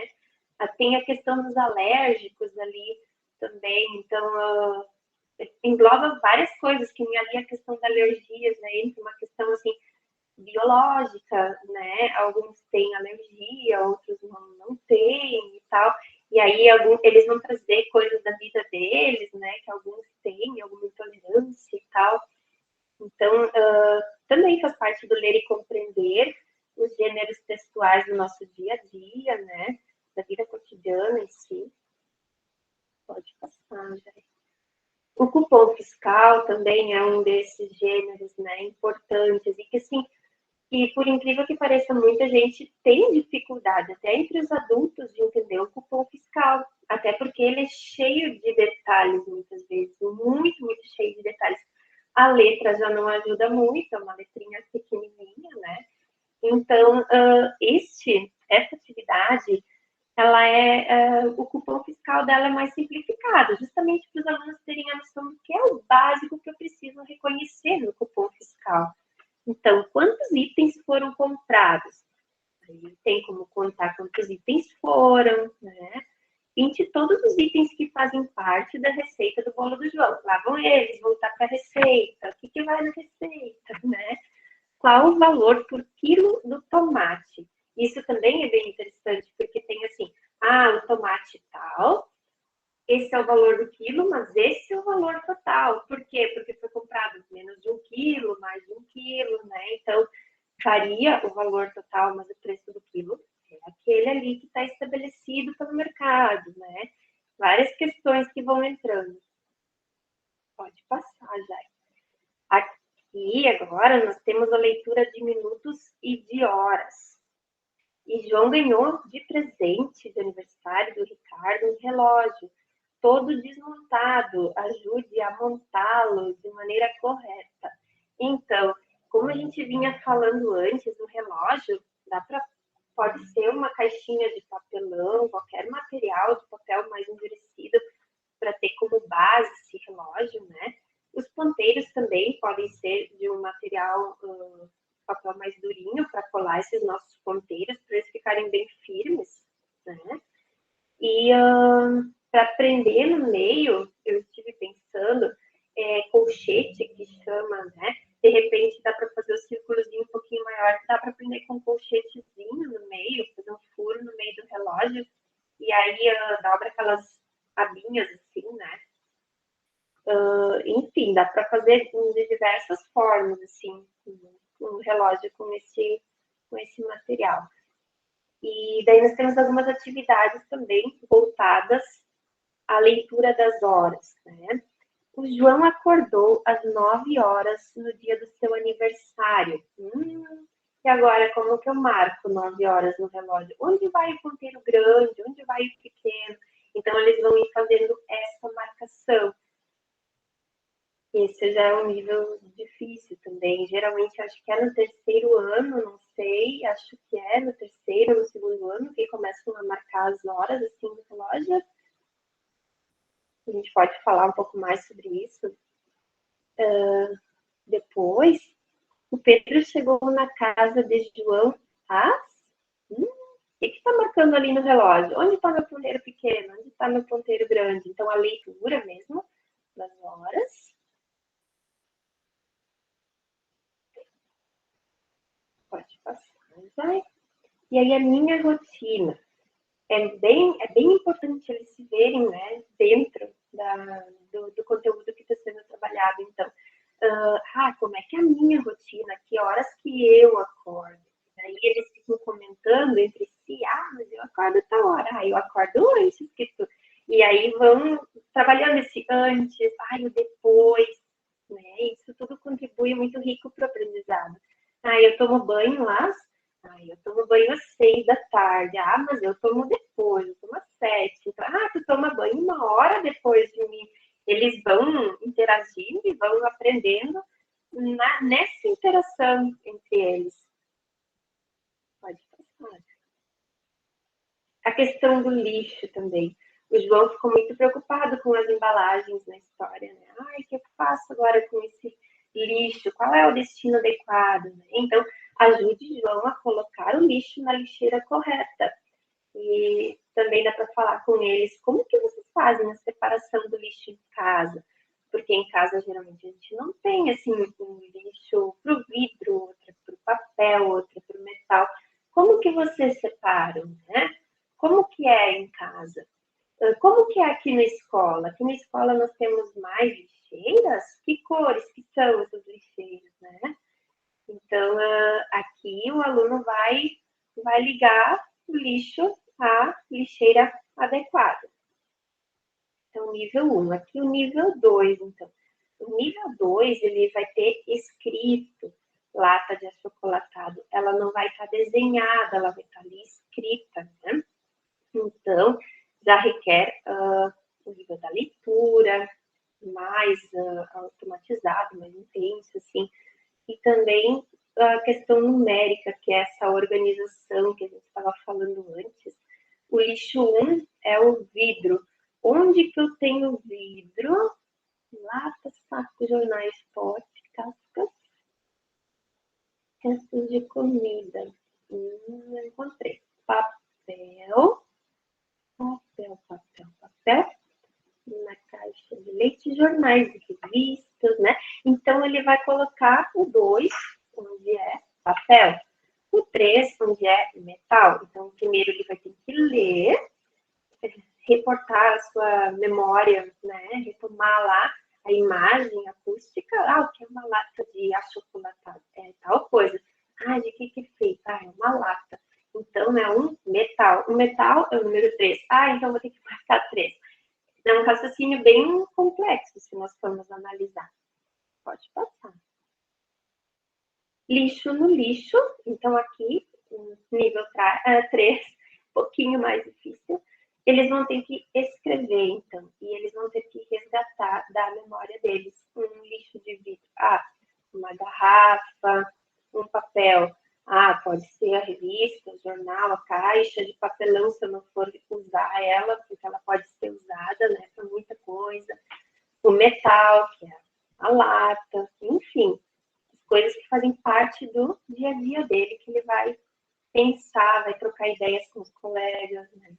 Speaker 3: Tem a questão dos alérgicos ali também, então engloba várias coisas, que ali a questão da alergias, né? Entra uma questão assim biológica, né? Alguns têm alergia, outros não têm e tal. E aí eles vão trazer coisas da vida deles, né? Que alguns têm, alguma intolerância e tal. Então, também faz parte do ler e compreender os gêneros textuais do nosso dia a dia, né? Da vida cotidiana em si. Pode passar, já. O cupom fiscal também é um desses gêneros, né? Importantes e que, assim, e por incrível que pareça, muita gente tem dificuldade, até entre os adultos, de entender o cupom fiscal, até porque ele é cheio de detalhes, muitas vezes, muito, muito cheio de detalhes. A letra já não ajuda muito, é uma letrinha pequenininha, né? Então, essa atividade, o cupom fiscal dela é mais simplificado, justamente para os alunos terem a noção do que é o básico que eu preciso reconhecer no cupom fiscal. Então, quantos itens foram comprados? Aí tem como contar quantos itens foram, né? Pinte todos os itens que fazem parte da receita do bolo do João. Lá vão eles voltar para a receita. O que vai na receita, né? Qual o valor por quilo do tomate? Isso também é bem interessante, porque tem assim, o tomate tal, esse é o valor do quilo, mas esse é o valor total. Por quê? Porque foi comprado menos de 1 quilo, mais de 1 quilo, né? Então, varia o valor total, mas o preço do quilo é aquele ali que está estabelecido pelo mercado, né? Várias questões que vão entrando. Pode passar, já. Aqui, agora, nós temos a leitura de minutos e de horas. E João ganhou de presente de aniversário do Ricardo um relógio todo desmontado, ajude a montá-lo de maneira correta. Então, como a gente vinha falando antes, o relógio pode ser uma caixinha de papelão, qualquer material de papel mais endurecido para ter como base esse relógio, né? Os ponteiros também podem ser de um material papel mais durinho para colar esses nossos ponteiros, para eles ficarem bem firmes, né? E para prender no meio, eu estive pensando, colchete que chama, né? De repente dá para fazer o círculozinho um pouquinho maior, dá para prender com um colchetezinho no meio, fazer um furo no meio do relógio, e aí dobra aquelas abinhas assim, né? Enfim, dá para fazer de diversas formas, assim, um relógio com esse material. E daí nós temos algumas atividades também voltadas à leitura das horas, né? O João acordou às 9 horas no dia do seu aniversário. E agora, como que eu marco 9 horas no relógio? Onde vai o ponteiro grande? Onde vai o pequeno? Então, eles vão ir fazendo essa marcação. Esse já é um nível difícil também. Geralmente, acho que é no terceiro ano, não sei. Acho que é no terceiro ou no segundo ano que começam a marcar as horas, assim, no relógio. A gente pode falar um pouco mais sobre isso depois. O Pedro chegou na casa de João às... O que está marcando ali no relógio? Onde está meu ponteiro pequeno? Onde está meu ponteiro grande? Então, a leitura mesmo das horas. Pode passar, vai. E aí, a minha rotina. É bem importante eles se verem, né, dentro do conteúdo que está sendo trabalhado. Então, como é que é a minha rotina? Que horas que eu acordo? Aí eles ficam comentando entre si, mas eu acordo tal hora, eu acordo antes que tu. E aí vão trabalhando esse antes, o depois, né? Isso tudo contribui muito rico para o aprendizado. Eu tomo banho lá, eu tomo banho às 6 da tarde, mas eu tomo depois, eu tomo às 7. Então, tu toma banho 1 hora depois de mim. Eles vão interagindo e vão aprendendo nessa interação entre eles. Pode passar. A questão do lixo também. O João ficou muito preocupado com as embalagens na história, né? O que eu faço agora com esse lixo? Qual é o destino adequado? Né? Então, ajude João a colocar o lixo na lixeira correta. E também dá para falar com eles como que vocês fazem a separação do lixo em casa. Porque em casa, geralmente, a gente não tem, assim, um lixo para o vidro, outra para o papel, outra para o metal. Como que vocês separam, né? Como que é em casa? Como que é aqui na escola? Aqui na escola nós temos mais lixeiras? Que cores que são essas lixeiras, né? Então, aqui o aluno vai ligar o lixo à lixeira adequada. Então, nível 1. Aqui o nível 2, então. O nível 2, ele vai ter escrito lata de achocolatado. Ela não vai estar desenhada, ela vai estar ali escrita, né? Então, já requer o nível da leitura, mais automatizado, mais intenso, assim. E também a questão numérica, que é essa organização que a gente estava falando antes. O lixo 1 é o vidro. Onde que eu tenho vidro? Latas, sacos, jornais, potes, cascas, restos de comida. Encontrei. Papel. Na caixa de leite, jornais e revistas, né? Então, ele vai colocar o 2, onde é papel. O 3, onde é metal. Então, primeiro ele vai ter que ler, reportar a sua memória, né? Retomar lá a imagem acústica. O que é uma lata de achocolatado? É tal coisa. De que é feito? É uma lata. Então, é um metal. O metal é o número 3. Então vou ter que marcar 3. É um raciocínio bem complexo, se nós formos analisar. Pode passar. Lixo no lixo. Então, aqui, nível 3, um pouquinho mais difícil. Eles vão ter que escrever, então. E eles vão ter que resgatar da memória deles um lixo de vidro. Uma garrafa, um papel. Pode ser a revista, o jornal, a caixa de papelão, se eu não for usar ela, porque ela pode ser usada, né, para muita coisa. O metal, que é a lata, enfim, as coisas que fazem parte do dia a dia dele, que ele vai pensar, vai trocar ideias com os colegas, né?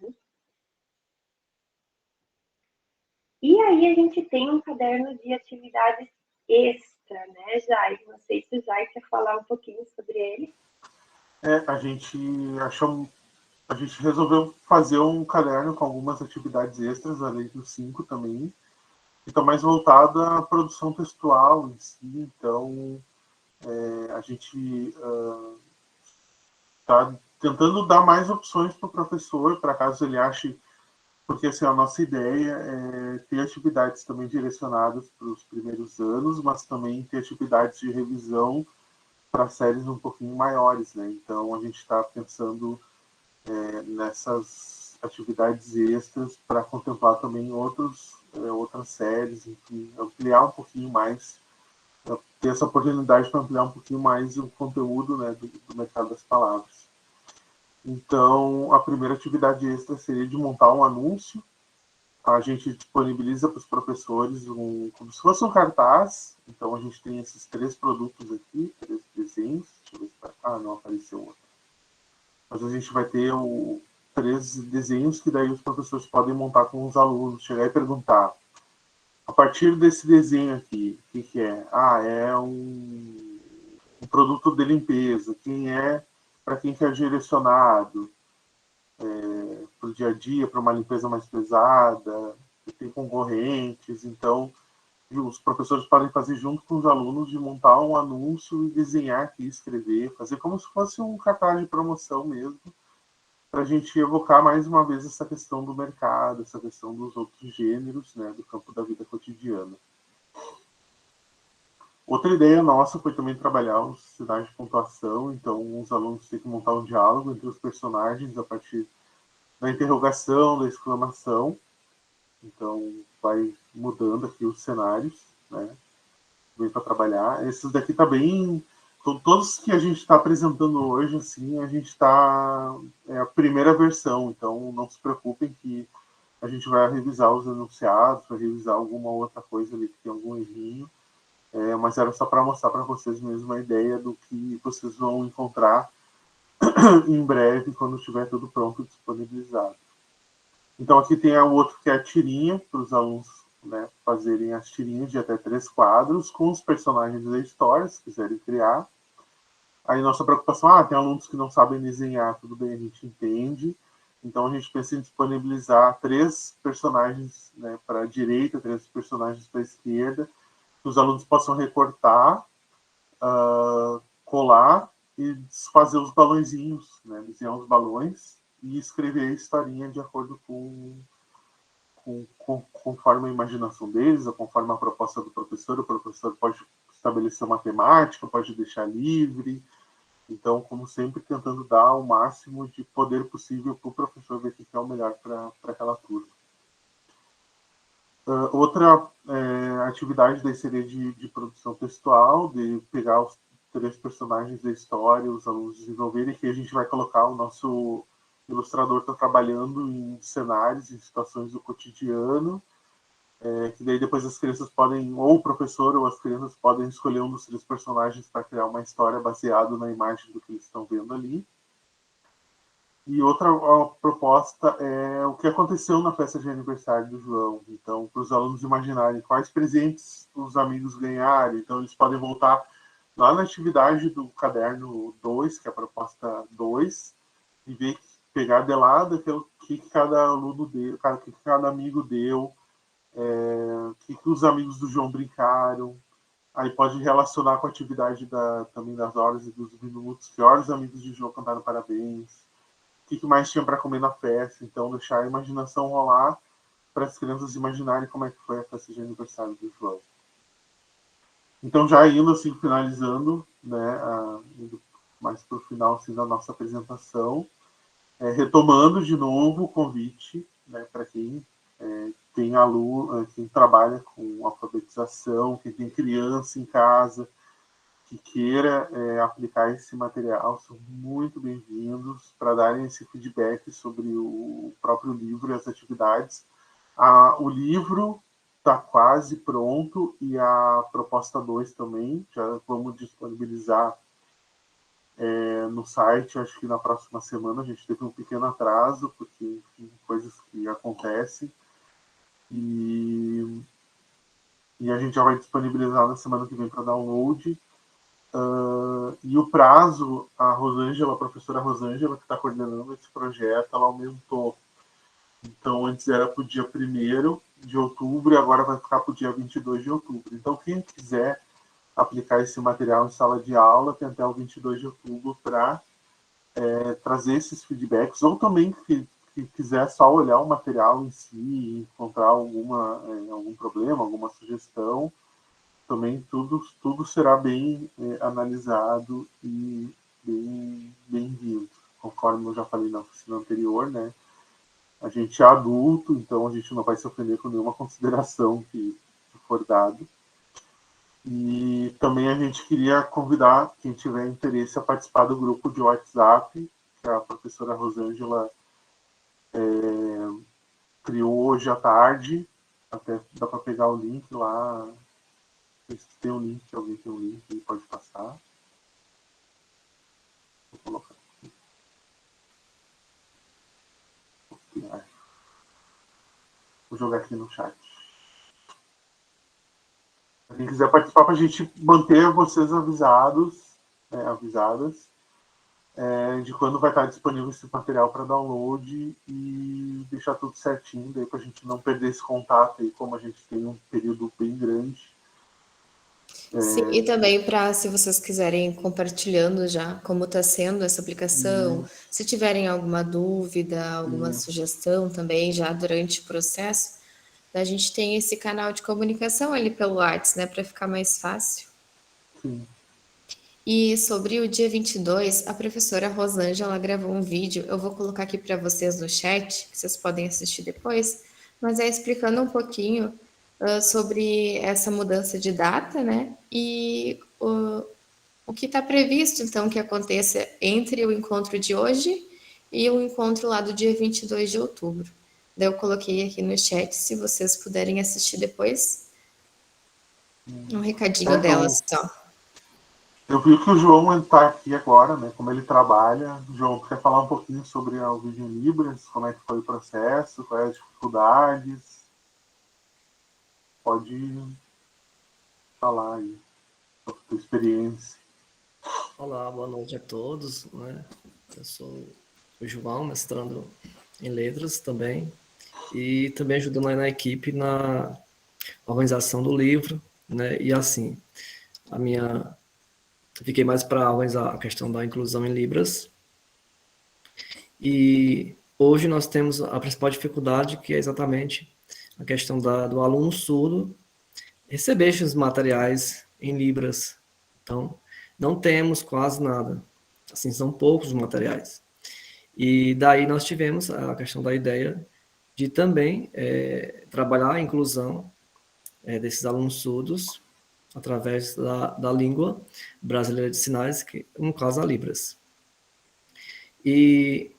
Speaker 3: E aí a gente tem um caderno de atividades extra, né, Jair? Não sei se o Jair quer falar um pouquinho sobre ele.
Speaker 2: A gente resolveu fazer um caderno com algumas atividades extras, além dos 5 também, que estão mais voltado à produção textual em si. Então, a gente está tentando dar mais opções para o professor, para caso ele ache, porque assim, a nossa ideia é ter atividades também direcionadas para os primeiros anos, mas também ter atividades de revisão para séries um pouquinho maiores, né? Então a gente está pensando nessas atividades extras para contemplar também outras séries, enfim, ampliar um pouquinho mais, ter essa oportunidade para ampliar um pouquinho mais o conteúdo, né, do mercado das palavras. Então, a primeira atividade extra seria de montar um anúncio. A gente disponibiliza para os professores como se fosse um cartaz. Então, a gente tem esses 3 produtos aqui, 3 desenhos. Deixa eu ver se vai... não apareceu outro. Mas a gente vai ter 3 desenhos que daí os professores podem montar com os alunos, chegar e perguntar: a partir desse desenho aqui, o que é? É um produto de limpeza. Para quem que é direcionado? Para o dia a dia, para uma limpeza mais pesada, que tem concorrentes. Então, os professores podem fazer junto com os alunos de montar um anúncio e desenhar aqui, escrever, fazer como se fosse um cartaz de promoção mesmo, para a gente evocar mais uma vez essa questão do mercado, essa questão dos outros gêneros, né, do campo da vida cotidiana. Outra ideia nossa foi também trabalhar os sinais de pontuação. Então, os alunos têm que montar um diálogo entre os personagens a partir da interrogação, da exclamação. Então, vai mudando aqui os cenários, né? Vem para trabalhar. Esses daqui tá bem... Todos que a gente está apresentando hoje, assim, a gente está... É a primeira versão, então não se preocupem que a gente vai revisar os enunciados, vai revisar alguma outra coisa ali que tem algum errinho. Mas era só para mostrar para vocês mesmo a ideia do que vocês vão encontrar em breve, quando estiver tudo pronto e disponibilizado. Então aqui tem o outro que é a tirinha, para os alunos, né, fazerem as tirinhas de até 3 quadros, com os personagens da história, se quiserem criar. Aí nossa preocupação, tem alunos que não sabem desenhar, tudo bem, a gente entende. Então a gente pensa em disponibilizar 3 personagens, né, para a direita, 3 personagens para a esquerda, que os alunos possam recortar, colar e fazer os balõezinhos, né, desenhar os balões e escrever a historinha de acordo conforme a imaginação deles, ou conforme a proposta do professor. O professor pode estabelecer uma temática, pode deixar livre. Então, como sempre, tentando dar o máximo de poder possível para o professor ver o que é o melhor para aquela turma. Outra atividade daí seria de produção textual, de pegar os 3 personagens da história, os alunos desenvolverem, que a gente vai colocar o nosso ilustrador está trabalhando em cenários, em situações do cotidiano, que daí depois as crianças podem, ou o professor ou as crianças podem escolher um dos 3 personagens para criar uma história baseada na imagem do que eles estão vendo ali. E outra proposta é o que aconteceu na festa de aniversário do João. Então, para os alunos imaginarem quais presentes os amigos ganharam. Então, eles podem voltar lá na atividade do caderno 2, que é a proposta 2, e ver, pegar de lado o que cada aluno deu, o que cada amigo deu, o que os amigos do João brincaram. Aí pode relacionar com a atividade também das horas e dos minutos, que horas os amigos de João cantaram parabéns, o que mais tinha para comer na festa. Então, deixar a imaginação rolar para as crianças imaginarem como é que foi a festa de aniversário do João. Então, já indo assim, finalizando, né, indo mais para o final assim, da nossa apresentação, retomando de novo o convite, né, para quem tem aluno, quem trabalha com alfabetização, quem tem criança em casa, que queira aplicar esse material, são muito bem-vindos para darem esse feedback sobre o próprio livro e as atividades. O livro está quase pronto e a proposta 2 também, já vamos disponibilizar no site. Acho que na próxima semana. A gente teve um pequeno atraso, porque, enfim, coisas que acontecem, e a gente já vai disponibilizar na semana que vem para download. E o prazo, a professora Rosângela, que está coordenando esse projeto, ela aumentou. Então, antes era para o dia 1º de outubro e agora vai ficar para o dia 22 de outubro. Então, quem quiser aplicar esse material em sala de aula, tem até o 22 de outubro para trazer esses feedbacks, ou também que quiser só olhar o material em si e encontrar algum problema, alguma sugestão, também tudo será bem analisado e bem-vindo. Conforme eu já falei na oficina anterior, né? A gente é adulto, então a gente não vai se ofender com nenhuma consideração que for dada. E também a gente queria convidar quem tiver interesse a participar do grupo de WhatsApp, que a professora Rosângela criou hoje à tarde. Até dá para pegar o link lá. Se tem um link, alguém tem um link, pode passar. Vou colocar aqui. Vou jogar aqui no chat. Quem quiser participar, para a gente manter vocês avisadas de quando vai estar disponível esse material para download e deixar tudo certinho, daí para a gente não perder esse contato aí, como a gente tem um período bem grande.
Speaker 1: Sim, e também para, se vocês quiserem ir compartilhando já como está sendo essa aplicação, se tiverem alguma dúvida, alguma sugestão também já durante o processo, a gente tem esse canal de comunicação ali pelo WhatsApp, né, para ficar mais fácil.
Speaker 2: Sim.
Speaker 1: E sobre o dia 22, a professora Rosângela gravou um vídeo, eu vou colocar aqui para vocês no chat, que vocês podem assistir depois, mas é explicando um pouquinho sobre essa mudança de data, né? E o que está previsto, então, que aconteça entre o encontro de hoje e o encontro lá do dia 22 de outubro. Daí eu coloquei aqui no chat, se vocês puderem assistir depois. Um recadinho dela só.
Speaker 2: Eu vi que o João está aqui agora, né? Como ele trabalha. João, quer falar um pouquinho sobre o vídeo em Libras? Como é que foi o processo? Quais as dificuldades? Pode falar aí sobre a tua experiência.
Speaker 4: Olá, boa noite a todos, né? Eu sou o João, mestrando em letras também, e também ajudando aí na equipe na organização do livro, né? E assim, fiquei mais para organizar a questão da inclusão em Libras. E hoje nós temos a principal dificuldade, que é exatamente a questão do aluno surdo receber esses materiais em Libras. Então, não temos quase nada. Assim, são poucos os materiais. E daí nós tivemos a questão da ideia de também trabalhar a inclusão desses alunos surdos através da língua brasileira de sinais, que no caso a Libras. E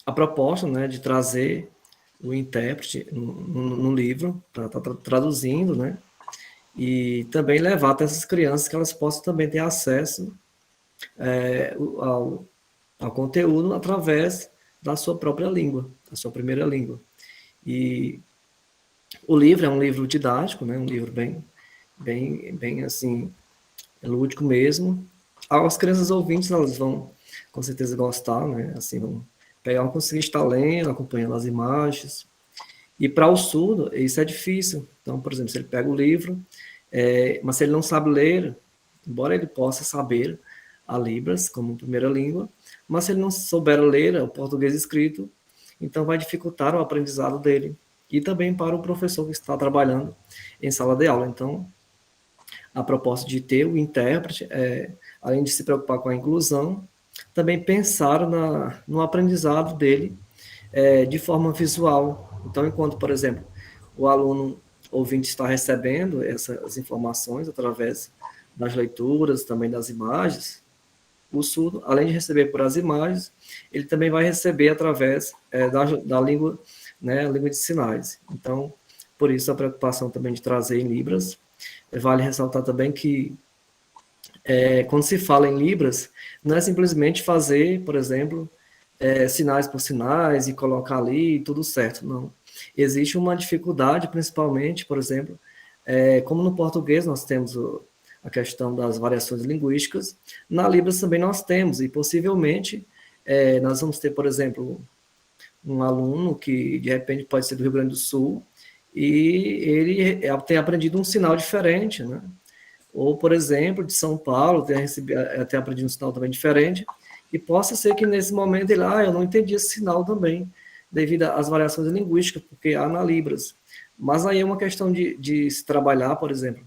Speaker 4: a proposta, né, de trazer o intérprete no livro, para estar traduzindo, né, e também levar até essas crianças que elas possam também ter acesso ao conteúdo através da sua própria língua, da sua primeira língua. E o livro é um livro didático, né, um livro bem assim, lúdico mesmo. As crianças ouvintes, elas vão com certeza gostar, né, assim, vão conseguir estar lendo, acompanhando as imagens. E para o surdo, isso é difícil. Então, por exemplo, se ele pega o livro, mas se ele não sabe ler, embora ele possa saber a Libras como primeira língua, mas se ele não souber ler o português escrito, então vai dificultar o aprendizado dele. E também para o professor que está trabalhando em sala de aula. Então, a proposta de ter o intérprete, além de se preocupar com a inclusão, também pensar no aprendizado dele de forma visual. Então, enquanto, por exemplo, o aluno ouvinte está recebendo essas informações através das leituras, também das imagens, o surdo, além de receber por as imagens, ele também vai receber através da língua, né, a língua de sinais. Então, por isso a preocupação também de trazer em Libras. Vale ressaltar também que quando se fala em Libras, não é simplesmente fazer, por exemplo, sinais por sinais e colocar ali tudo certo, não. Existe uma dificuldade, principalmente, por exemplo, como no português nós temos a questão das variações linguísticas, na Libras também nós temos, e possivelmente nós vamos ter, por exemplo, um aluno que de repente pode ser do Rio Grande do Sul, e ele tem aprendido um sinal diferente, né? Ou, por exemplo, de São Paulo, tem aprendido um sinal também diferente, e possa ser que nesse momento ele, eu não entendi esse sinal também, devido às variações linguísticas, porque há na Libras. Mas aí é uma questão de se trabalhar, por exemplo,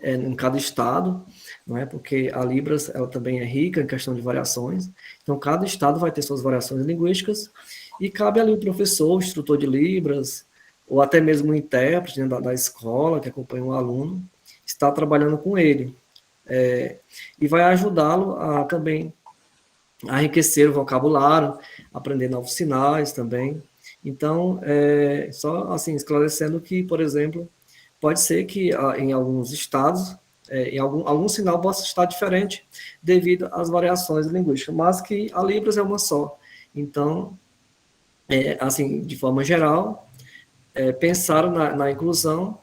Speaker 4: em cada estado, não é? Porque a Libras ela também é rica em questão de variações. Então, cada estado vai ter suas variações linguísticas e cabe ali o professor, o instrutor de Libras, ou até mesmo o intérprete, né, da escola que acompanha o aluno, estar trabalhando com ele. E vai ajudá-lo a também a enriquecer o vocabulário, aprender novos sinais também. Então, só assim, esclarecendo que, por exemplo, pode ser que em alguns estados, em algum sinal possa estar diferente devido às variações linguísticas, mas que a Libras é uma só. Então, assim, de forma geral, pensar na inclusão,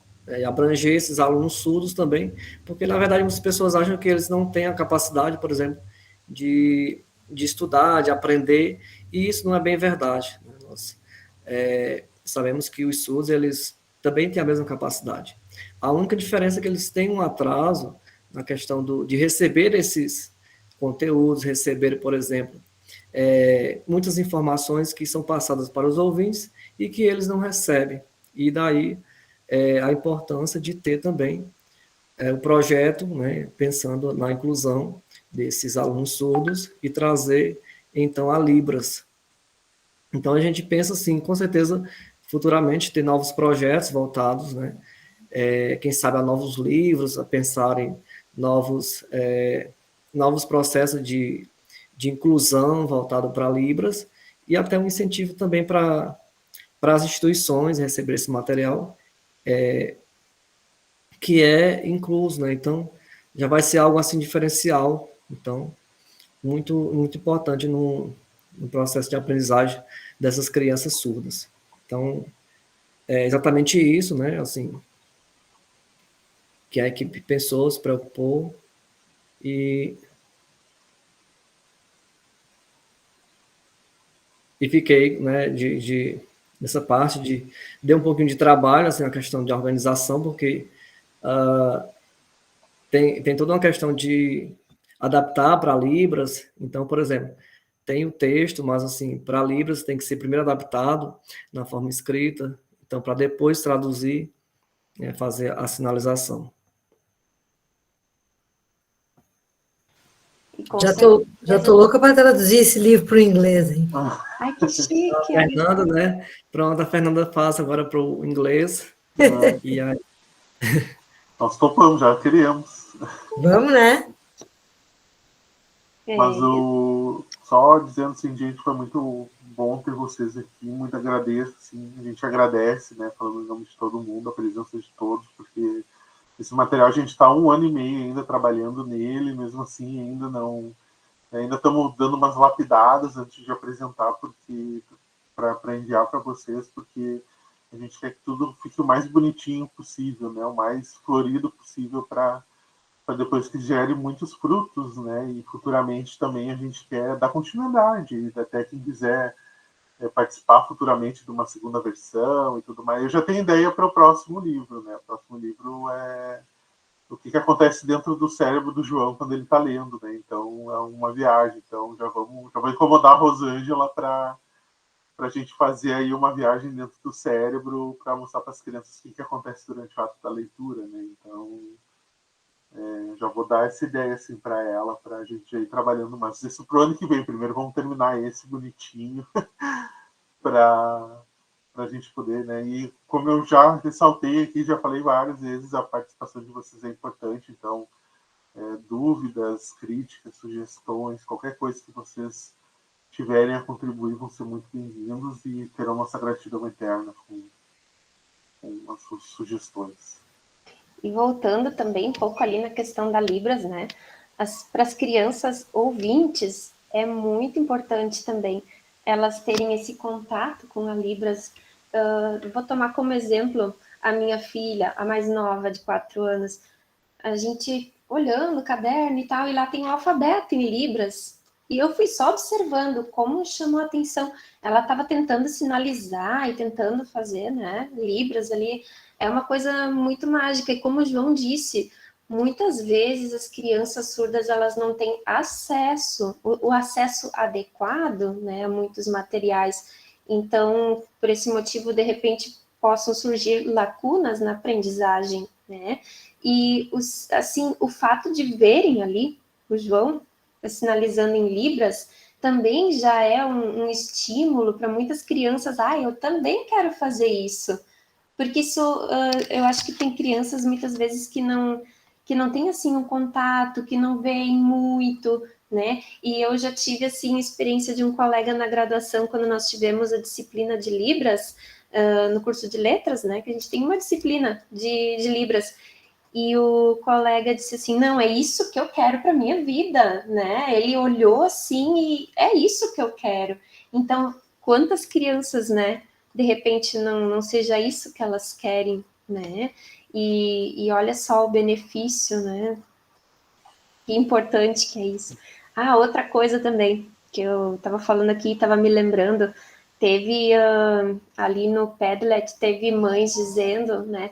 Speaker 4: abranger esses alunos surdos também, porque, na verdade, muitas pessoas acham que eles não têm a capacidade, por exemplo, de estudar, de aprender, e isso não é bem verdade. Né? Nós sabemos que os surdos, eles também têm a mesma capacidade. A única diferença é que eles têm um atraso na questão de receber esses conteúdos, receber, por exemplo, muitas informações que são passadas para os ouvintes e que eles não recebem. E daí a importância de ter também o projeto, né, pensando na inclusão desses alunos surdos e trazer, então, a Libras. Então, a gente pensa, assim, com certeza, futuramente ter novos projetos voltados, né, quem sabe a novos livros, a pensar em novos processos de inclusão voltado para Libras e até um incentivo também para as instituições receber esse material que é incluso, né? Então, já vai ser algo assim diferencial. Então, muito, muito importante no processo de aprendizagem dessas crianças surdas. Então, é exatamente isso, né? Assim, que a equipe pensou, se preocupou e fiquei, né, nessa parte deu um pouquinho de trabalho, assim, a questão de organização, porque tem toda uma questão de adaptar para Libras. Então, por exemplo, tem o texto, mas assim, para Libras tem que ser primeiro adaptado na forma escrita, então para depois traduzir, fazer a sinalização.
Speaker 5: Já tô louca para traduzir esse livro para o inglês, hein?
Speaker 3: Ai, que chique!
Speaker 4: A Fernanda, né? Pronto, a Fernanda passa agora para o inglês. E aí...
Speaker 2: Nós topamos, já queríamos.
Speaker 5: Vamos, né?
Speaker 2: Mas só dizendo assim, gente, foi muito bom ter vocês aqui, muito agradeço, assim, a gente agradece, né, falando em nome de todo mundo, a presença de todos, porque esse material a gente está 1 ano e meio ainda trabalhando nele, mesmo assim ainda estamos dando umas lapidadas antes de apresentar, porque para enviar para vocês, porque a gente quer que tudo fique o mais bonitinho possível, né, o mais florido possível para depois que gere muitos frutos, né? E futuramente também a gente quer dar continuidade, até quem quiser participar futuramente de uma segunda versão e tudo mais. Eu já tenho ideia para o próximo livro, né? O próximo livro é o que acontece dentro do cérebro do João quando ele está lendo, né? Então é uma viagem. Então já vou incomodar a Rosângela para a gente fazer aí uma viagem dentro do cérebro para mostrar para as crianças o que acontece durante o ato da leitura, né? Então já vou dar essa ideia assim para ela, para a gente ir trabalhando mais. Isso pro ano que vem. Primeiro vamos terminar esse bonitinho para a gente poder, né? E como eu já ressaltei aqui, já falei várias vezes, a participação de vocês é importante. Então, dúvidas, críticas, sugestões, qualquer coisa que vocês tiverem a contribuir vão ser muito bem-vindos e terão nossa gratidão eterna com as suas sugestões.
Speaker 3: E voltando também um pouco ali na questão da Libras, né? Para as crianças ouvintes, é muito importante também elas terem esse contato com a Libras. Vou tomar como exemplo a minha filha, a mais nova, de 4 anos. A gente olhando o caderno e tal, e lá tem o alfabeto em Libras. E eu fui só observando como chamou a atenção. Ela estava tentando sinalizar e tentando fazer, né, Libras ali. É uma coisa muito mágica. E como o João disse, muitas vezes as crianças surdas elas não têm acesso, o acesso adequado, né, a muitos materiais. Então, por esse motivo, de repente, possam surgir lacunas na aprendizagem, né? E, assim, o fato de verem ali o João sinalizando em Libras também já é um estímulo para muitas crianças. Eu também quero fazer isso. Porque isso, eu acho que tem crianças muitas vezes que não tem assim um contato, que não veem muito, né? E eu já tive assim experiência de um colega na graduação quando nós tivemos a disciplina de Libras no curso de letras, né? Que a gente tem uma disciplina de Libras. E o colega disse assim, não, é isso que eu quero para minha vida, né? Ele olhou assim e é isso que eu quero. Então, quantas crianças, né? De repente não seja isso que elas querem, né? E olha só o benefício, né? Que importante que é isso. Outra coisa também, que eu estava falando aqui, estava me lembrando, teve ali no Padlet, teve mães dizendo, né?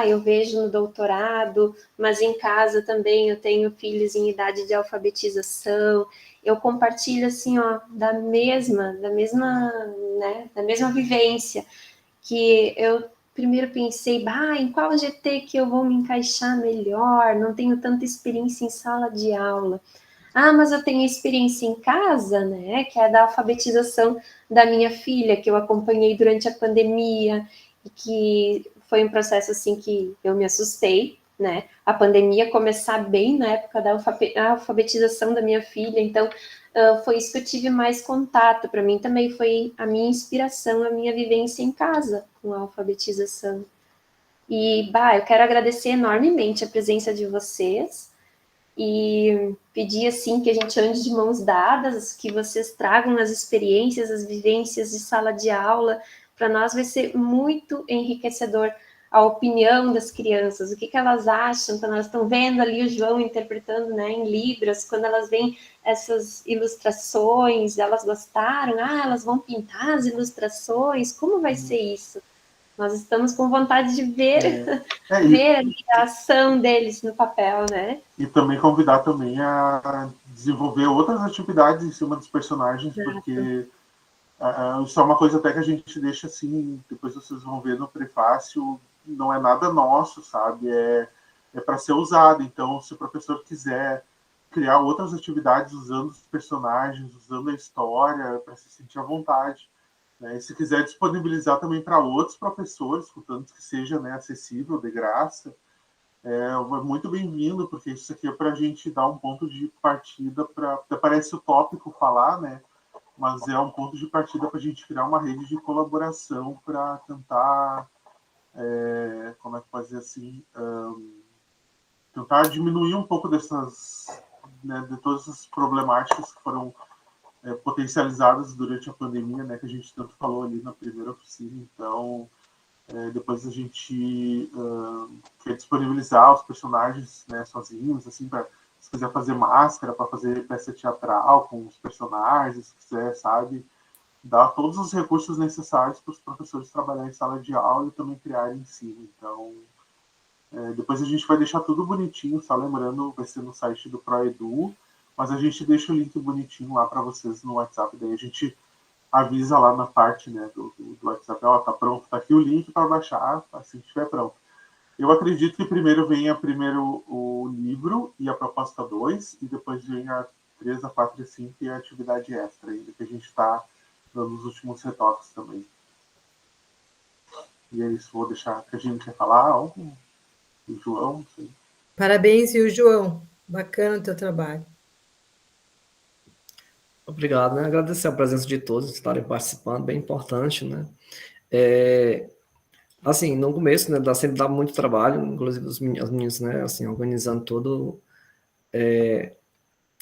Speaker 3: Eu vejo no doutorado, mas em casa também eu tenho filhos em idade de alfabetização. Eu compartilho assim, da mesma, né? Da mesma vivência, que eu primeiro pensei, em qual GT que eu vou me encaixar melhor? Não tenho tanta experiência em sala de aula. Mas eu tenho experiência em casa, né? Que é da alfabetização da minha filha, que eu acompanhei durante a pandemia, e que foi um processo assim que eu me assustei, né? A pandemia começar bem na época da alfabetização da minha filha, então foi isso que eu tive mais contato. Para mim também foi a minha inspiração, a minha vivência em casa com a alfabetização. E, eu quero agradecer enormemente a presença de vocês e pedir, assim, que a gente ande de mãos dadas, que vocês tragam as experiências, as vivências de sala de aula. Para nós vai ser muito enriquecedor a opinião das crianças, o que elas acham quando elas estão vendo ali o João interpretando, né, em Libras, quando elas veem essas ilustrações, elas gostaram, elas vão pintar as ilustrações, como vai ser isso? Nós estamos com vontade de ver, ver a ação deles no papel, né?
Speaker 2: E também convidar também a desenvolver outras atividades em cima dos personagens, porque isso é uma coisa até que a gente deixa assim, depois vocês vão ver no prefácio, não é nada nosso, sabe? É para ser usado. Então, se o professor quiser criar outras atividades usando os personagens, usando a história, para se sentir à vontade. Né? E se quiser disponibilizar também para outros professores, contanto que seja, né, acessível, de graça, é muito bem-vindo, porque isso aqui é para a gente dar um ponto de partida para... Parece utópico falar, né? Mas é um ponto de partida para a gente criar uma rede de colaboração para tentar, como é que pode dizer assim, tentar diminuir um pouco dessas, né, de todas as problemáticas que foram potencializadas durante a pandemia, né, que a gente tanto falou ali na primeira oficina. Então, depois a gente quer disponibilizar os personagens, né, sozinhos, assim, para se quiser fazer máscara, para fazer peça teatral com os personagens, se quiser, sabe, dar todos os recursos necessários para os professores trabalharem em sala de aula e também criarem em cima. Então, depois a gente vai deixar tudo bonitinho, só lembrando, vai ser no site do ProEdu, mas a gente deixa o link bonitinho lá para vocês no WhatsApp, daí a gente avisa lá na parte, né, do WhatsApp, tá pronto, tá aqui o link para baixar, assim que estiver pronto. Eu acredito que primeiro venha o livro e a proposta 2, e depois venha a 3, a 4 e a 5 e a atividade extra, ainda que a gente está dando os últimos retoques também. E é isso, vou deixar que a gente quer falar, o João, não sei.
Speaker 5: Parabéns, viu, João? Bacana o teu trabalho.
Speaker 4: Obrigado, né? Agradecer a presença de todos que estarem participando, bem importante, né? Assim, no começo, né, sempre dá muito trabalho, inclusive as meninas, né, assim, organizando todo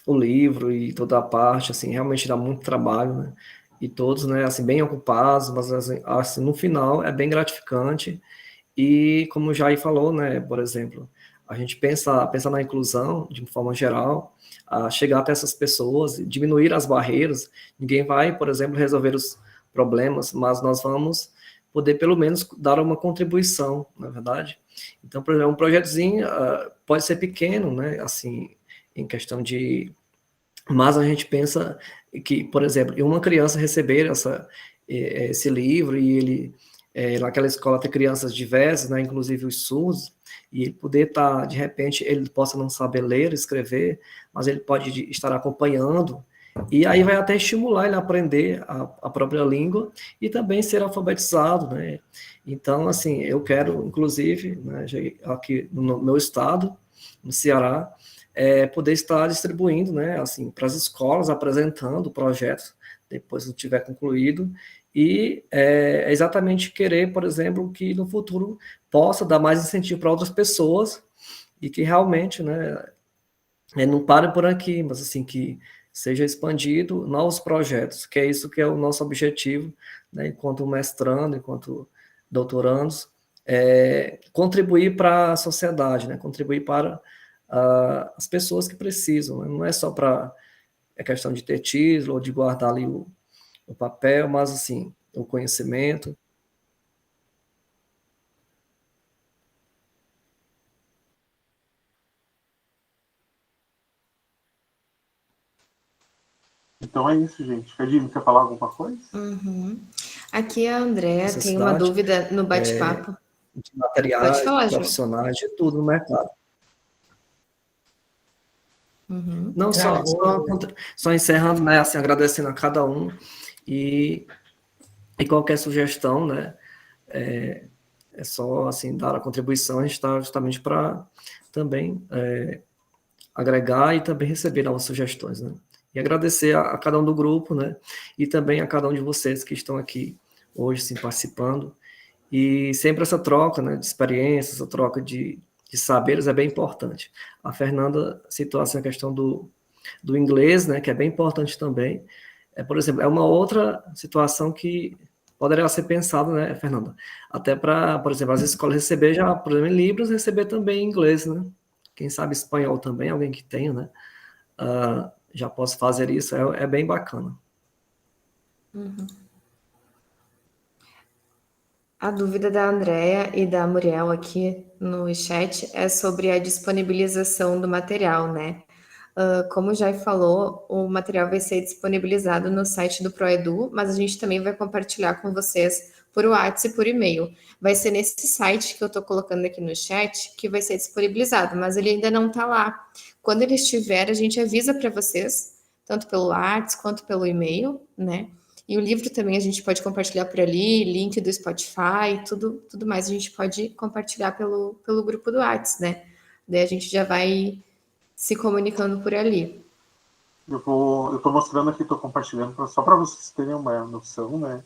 Speaker 4: o livro e toda a parte, assim, realmente dá muito trabalho, né? E todos, né, assim, bem ocupados, mas assim, no final é bem gratificante. E como o Jair falou, né, por exemplo, a gente pensa na inclusão de forma geral, a chegar até essas pessoas, diminuir as barreiras. Ninguém vai, por exemplo, resolver os problemas, mas nós vamos poder pelo menos dar uma contribuição, na verdade. Então, por exemplo, um projetozinho pode ser pequeno, né, assim, em questão de... Mas a gente pensa que, por exemplo, uma criança receber esse livro e ele naquela escola ter crianças diversas, né, inclusive os surdos, e ele poder estar, de repente, ele possa não saber ler, escrever, mas ele pode estar acompanhando, e aí vai até estimular ele a aprender a própria língua e também ser alfabetizado, né? Então, assim, eu quero, inclusive, né, aqui no meu estado, no Ceará, poder estar distribuindo, né, assim, para as escolas, apresentando o projeto, depois que tiver concluído, e exatamente querer, por exemplo, que no futuro possa dar mais incentivo para outras pessoas e que realmente, né, não pare por aqui, mas assim, que seja expandido novos projetos, que é isso que é o nosso objetivo, né, enquanto mestrando, enquanto doutorandos, contribuir para a sociedade, né, contribuir para as pessoas que precisam, né, não é só para questão de ter título ou de guardar ali o papel, mas assim, o conhecimento.
Speaker 2: Então é isso, gente. Cadine, quer falar alguma coisa?
Speaker 1: Aqui a Andrea tem uma
Speaker 4: Necessidade
Speaker 1: dúvida no bate-papo.
Speaker 4: de
Speaker 1: Pode
Speaker 4: materiais,
Speaker 1: falar, João.
Speaker 4: profissionais, de tudo no mercado. Não, só encerrando, né, assim, agradecendo a cada um e qualquer sugestão, né, é só, assim, dar a contribuição, a gente está justamente para também agregar e também receber novas sugestões, né, e agradecer a cada um do grupo, né, e também a cada um de vocês que estão aqui hoje, assim, participando, e sempre essa troca, né, de experiências, essa troca de saberes é bem importante. A Fernanda citou assim, a questão do inglês, né, que é bem importante também. Por exemplo, é uma outra situação que poderia ser pensada, né, Fernanda? Até para, por exemplo, as escolas receber já, por exemplo, em Libras, receber também inglês, né? Quem sabe espanhol também, alguém que tenha, né? Já posso fazer isso, é bem bacana.
Speaker 1: A dúvida da Andrea e da Muriel aqui no chat é sobre a disponibilização do material, né? Como já falou, o material vai ser disponibilizado no site do Proedu, mas a gente também vai compartilhar com vocês por WhatsApp e por e-mail. Vai ser nesse site que eu estou colocando aqui no chat que vai ser disponibilizado, mas ele ainda não está lá. Quando ele estiver, a gente avisa para vocês, tanto pelo WhatsApp quanto pelo e-mail, né? E o livro também a gente pode compartilhar por ali, link do Spotify, tudo mais a gente pode compartilhar pelo grupo do WhatsApp, né? Daí a gente já vai se comunicando por ali.
Speaker 2: Eu estou mostrando aqui, estou compartilhando, só para vocês terem uma noção, né?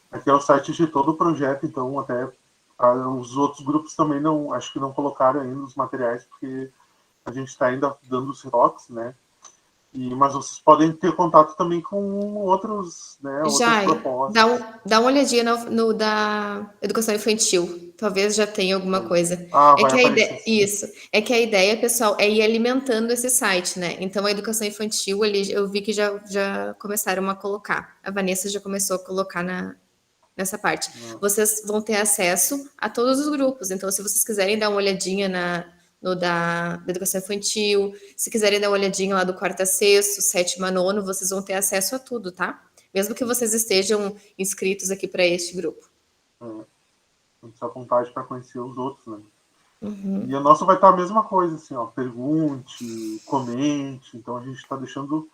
Speaker 2: Aqui é o site de todo o projeto, então até os outros grupos também não, acho que não colocaram ainda os materiais, porque a gente está ainda dando os retoques, né? Mas vocês podem ter contato também com outros, né, outras propostas.
Speaker 1: Dá uma olhadinha no da educação infantil. Talvez já tenha alguma coisa.
Speaker 2: Vai aparecer.
Speaker 1: É que a ideia, pessoal, é ir alimentando esse site, né? Então, a educação infantil, ali, eu vi que já começaram a colocar. A Vanessa já começou a colocar nessa parte. Vocês vão ter acesso a todos os grupos. Então, se vocês quiserem dar uma olhadinha no da educação infantil, se quiserem dar uma olhadinha lá do quarto a sexto, sétimo a nono, vocês vão ter acesso a tudo, tá? Mesmo que vocês estejam inscritos aqui para este grupo.
Speaker 2: Só vontade para conhecer os outros, né? E a nossa vai estar a mesma coisa, assim, ó, pergunte, comente, então a gente está deixando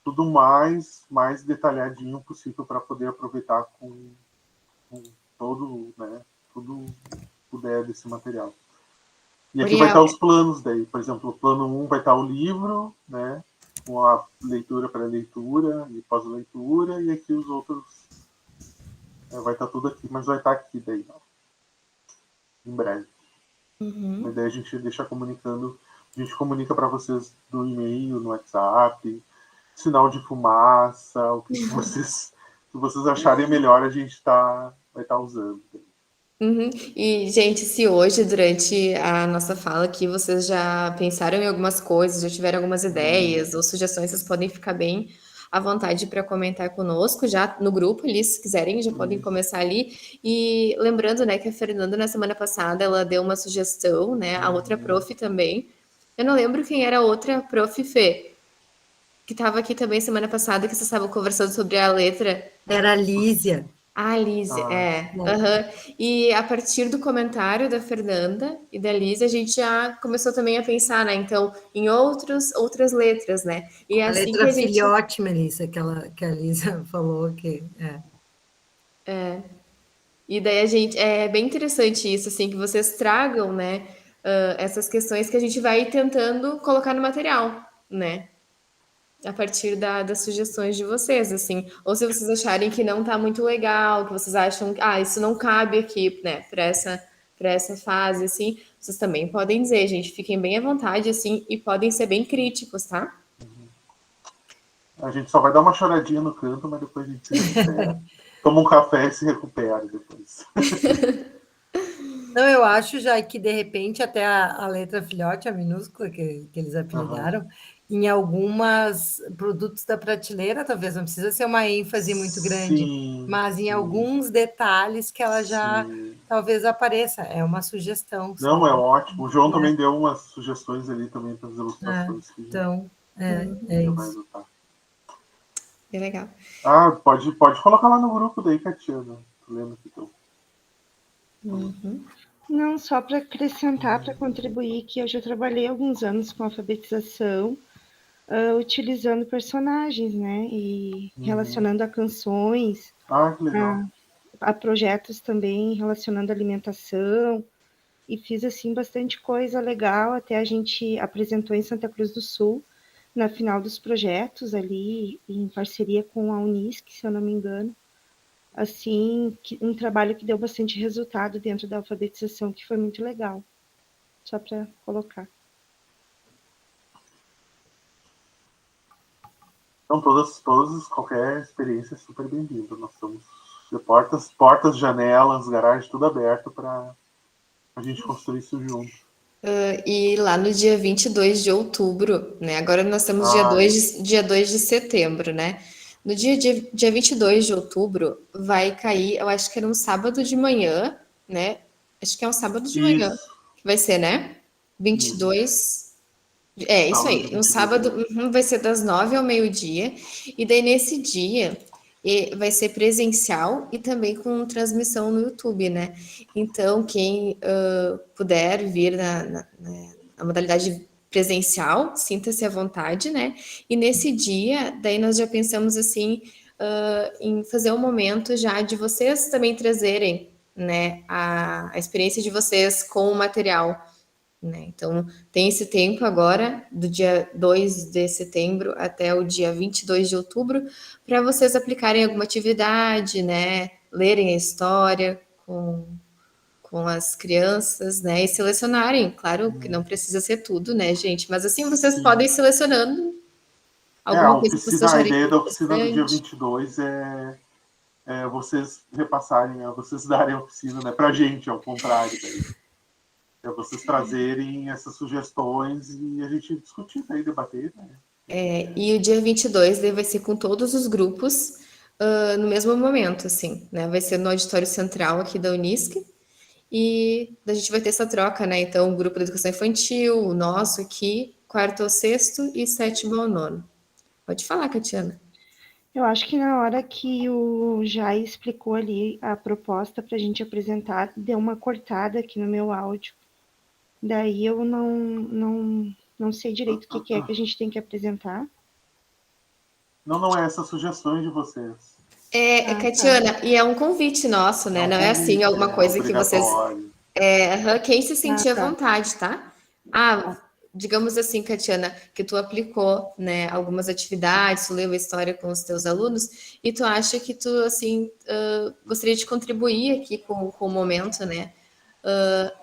Speaker 2: tudo mais detalhadinho possível para poder aproveitar com todo, né, tudo puder desse material. E aqui vai estar os planos daí, por exemplo, o plano 1 vai estar o livro, né, com a leitura para leitura e pós-leitura, e aqui os outros vai estar tudo aqui, mas vai estar aqui daí, ó, em breve. Mas daí a gente deixa comunicando, a gente comunica para vocês no e-mail, no WhatsApp, sinal de fumaça, o que vocês, se vocês acharem melhor, a gente vai estar usando.
Speaker 1: E, gente, se hoje, durante a nossa fala aqui, vocês já pensaram em algumas coisas, já tiveram algumas ideias ou sugestões, vocês podem ficar bem à vontade para comentar conosco, já no grupo ali, se quiserem, já podem começar ali. E lembrando, né, que a Fernanda, na semana passada, ela deu uma sugestão, né, a outra prof também. Eu não lembro quem era a outra prof, Fê, que estava aqui também semana passada, que vocês estavam conversando sobre a letra.
Speaker 5: Era a Lísia.
Speaker 1: Ah, Lízia, aham. E a partir do comentário da Fernanda e da Lízia, a gente já começou também a pensar, né? Então, em outras letras, né? E é
Speaker 5: A
Speaker 1: assim que
Speaker 5: letra
Speaker 1: a gente.
Speaker 5: filhote, Melissa, que a Lisa falou que
Speaker 1: E daí a gente. É bem interessante isso, assim, que vocês tragam, né? Essas questões que a gente vai tentando colocar no material, né? A partir das sugestões de vocês, assim. Ou se vocês acharem que não tá muito legal, que vocês acham que, isso não cabe aqui, né, para essa fase, assim, vocês também podem dizer, gente, fiquem bem à vontade, assim, e podem ser bem críticos, tá?
Speaker 2: A gente só vai dar uma choradinha no canto, mas depois a gente se recupera. Toma um café e se recupera depois.
Speaker 5: Não, eu acho já que, de repente, até a letra filhote, a minúscula que eles apelidaram, em alguns produtos da prateleira, talvez não precisa ser uma ênfase muito grande, mas em alguns detalhes que ela já talvez apareça. É uma sugestão.
Speaker 2: Não,
Speaker 5: Só.
Speaker 2: é ótimo. O João também deu umas sugestões ali também para as ilustrações que
Speaker 5: Então, é
Speaker 2: já vai
Speaker 5: isso.
Speaker 2: adotar.
Speaker 1: Bem legal.
Speaker 2: Pode colocar lá no grupo daí, Catiana. Tu lembra que tu...
Speaker 6: Não, só para acrescentar, para contribuir, que eu já trabalhei alguns anos com alfabetização, utilizando personagens, né? E relacionando a canções,
Speaker 2: que legal.
Speaker 6: a projetos também relacionando a alimentação. E fiz, assim, bastante coisa legal. Até a gente apresentou em Santa Cruz do Sul, na final dos projetos ali, em parceria com a Unisc, se eu não me engano. Assim, um trabalho que deu bastante resultado dentro da alfabetização, que foi muito legal. Só para colocar.
Speaker 2: Então, qualquer experiência é super bem-vinda. Nós estamos de portas, janelas, garagem, tudo aberto para a gente construir isso junto.
Speaker 1: E lá no dia 22 de outubro, né? Agora nós estamos dia 2 de setembro, né? No dia 22 de outubro vai cair, eu acho que era um sábado de manhã, né? Acho que é um sábado de manhã
Speaker 2: Isso.
Speaker 1: que vai ser, né? 22. É, isso aí. Um sábado vai ser das 9 ao meio-dia. E daí nesse dia vai ser presencial e também com transmissão no YouTube, né? Então, quem puder vir na modalidade presencial, sinta-se à vontade, né? E nesse dia, daí nós já pensamos assim, em fazer um momento já de vocês também trazerem, né, a experiência de vocês com o material, né? Então, tem esse tempo agora, do dia 2 de setembro até o dia 22 de outubro, para vocês aplicarem alguma atividade, né? Lerem a história com as crianças, né? E selecionarem. Claro que não precisa ser tudo, né, gente? Mas assim, vocês podem ir selecionando alguma coisa que vocês
Speaker 2: A
Speaker 1: acharem
Speaker 2: ideia da oficina do dia
Speaker 1: interessante.
Speaker 2: 22 é vocês repassarem, vocês darem a oficina, né? Pra gente, ao contrário. Daí. É vocês trazerem essas sugestões e a gente discutir, né? E debater, né?
Speaker 1: E o dia 22 daí vai ser com todos os grupos no mesmo momento, assim, né? Vai ser no auditório central aqui da Unisc e a gente vai ter essa troca, né? Então, o grupo da educação infantil, o nosso aqui, quarto ao sexto e sétimo ao nono. Pode falar, Catiana.
Speaker 6: Eu acho que na hora que o Jai explicou ali a proposta para a gente apresentar, deu uma cortada aqui no meu áudio. Daí eu não sei direito o que é que a gente tem que apresentar.
Speaker 2: Não é essas sugestões de vocês.
Speaker 1: Catiana, e é um convite nosso, né? Não é assim alguma coisa que vocês. Quem se sentir à vontade, tá? Digamos assim, Catiana, que tu aplicou, né, algumas atividades, tu leu a história com os teus alunos e tu acha que tu, assim, gostaria de contribuir aqui com o momento, né?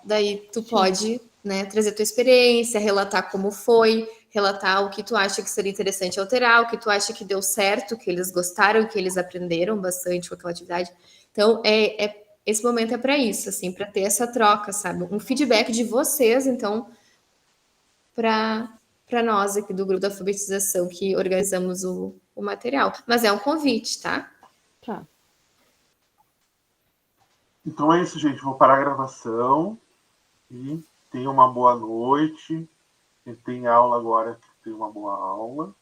Speaker 1: Daí tu pode, né, trazer tua experiência, relatar como foi, relatar o que tu acha que seria interessante alterar, o que tu acha que deu certo, que eles gostaram, que eles aprenderam bastante com aquela atividade. Então, esse momento é para isso, assim, para ter essa troca, sabe? Um feedback de vocês, então, para nós aqui do grupo da alfabetização que organizamos o material. Mas é um convite, tá?
Speaker 6: Tá.
Speaker 2: Então é isso, gente. Vou parar a gravação e tenha uma boa noite. Quem tem aula agora, tenha uma boa aula.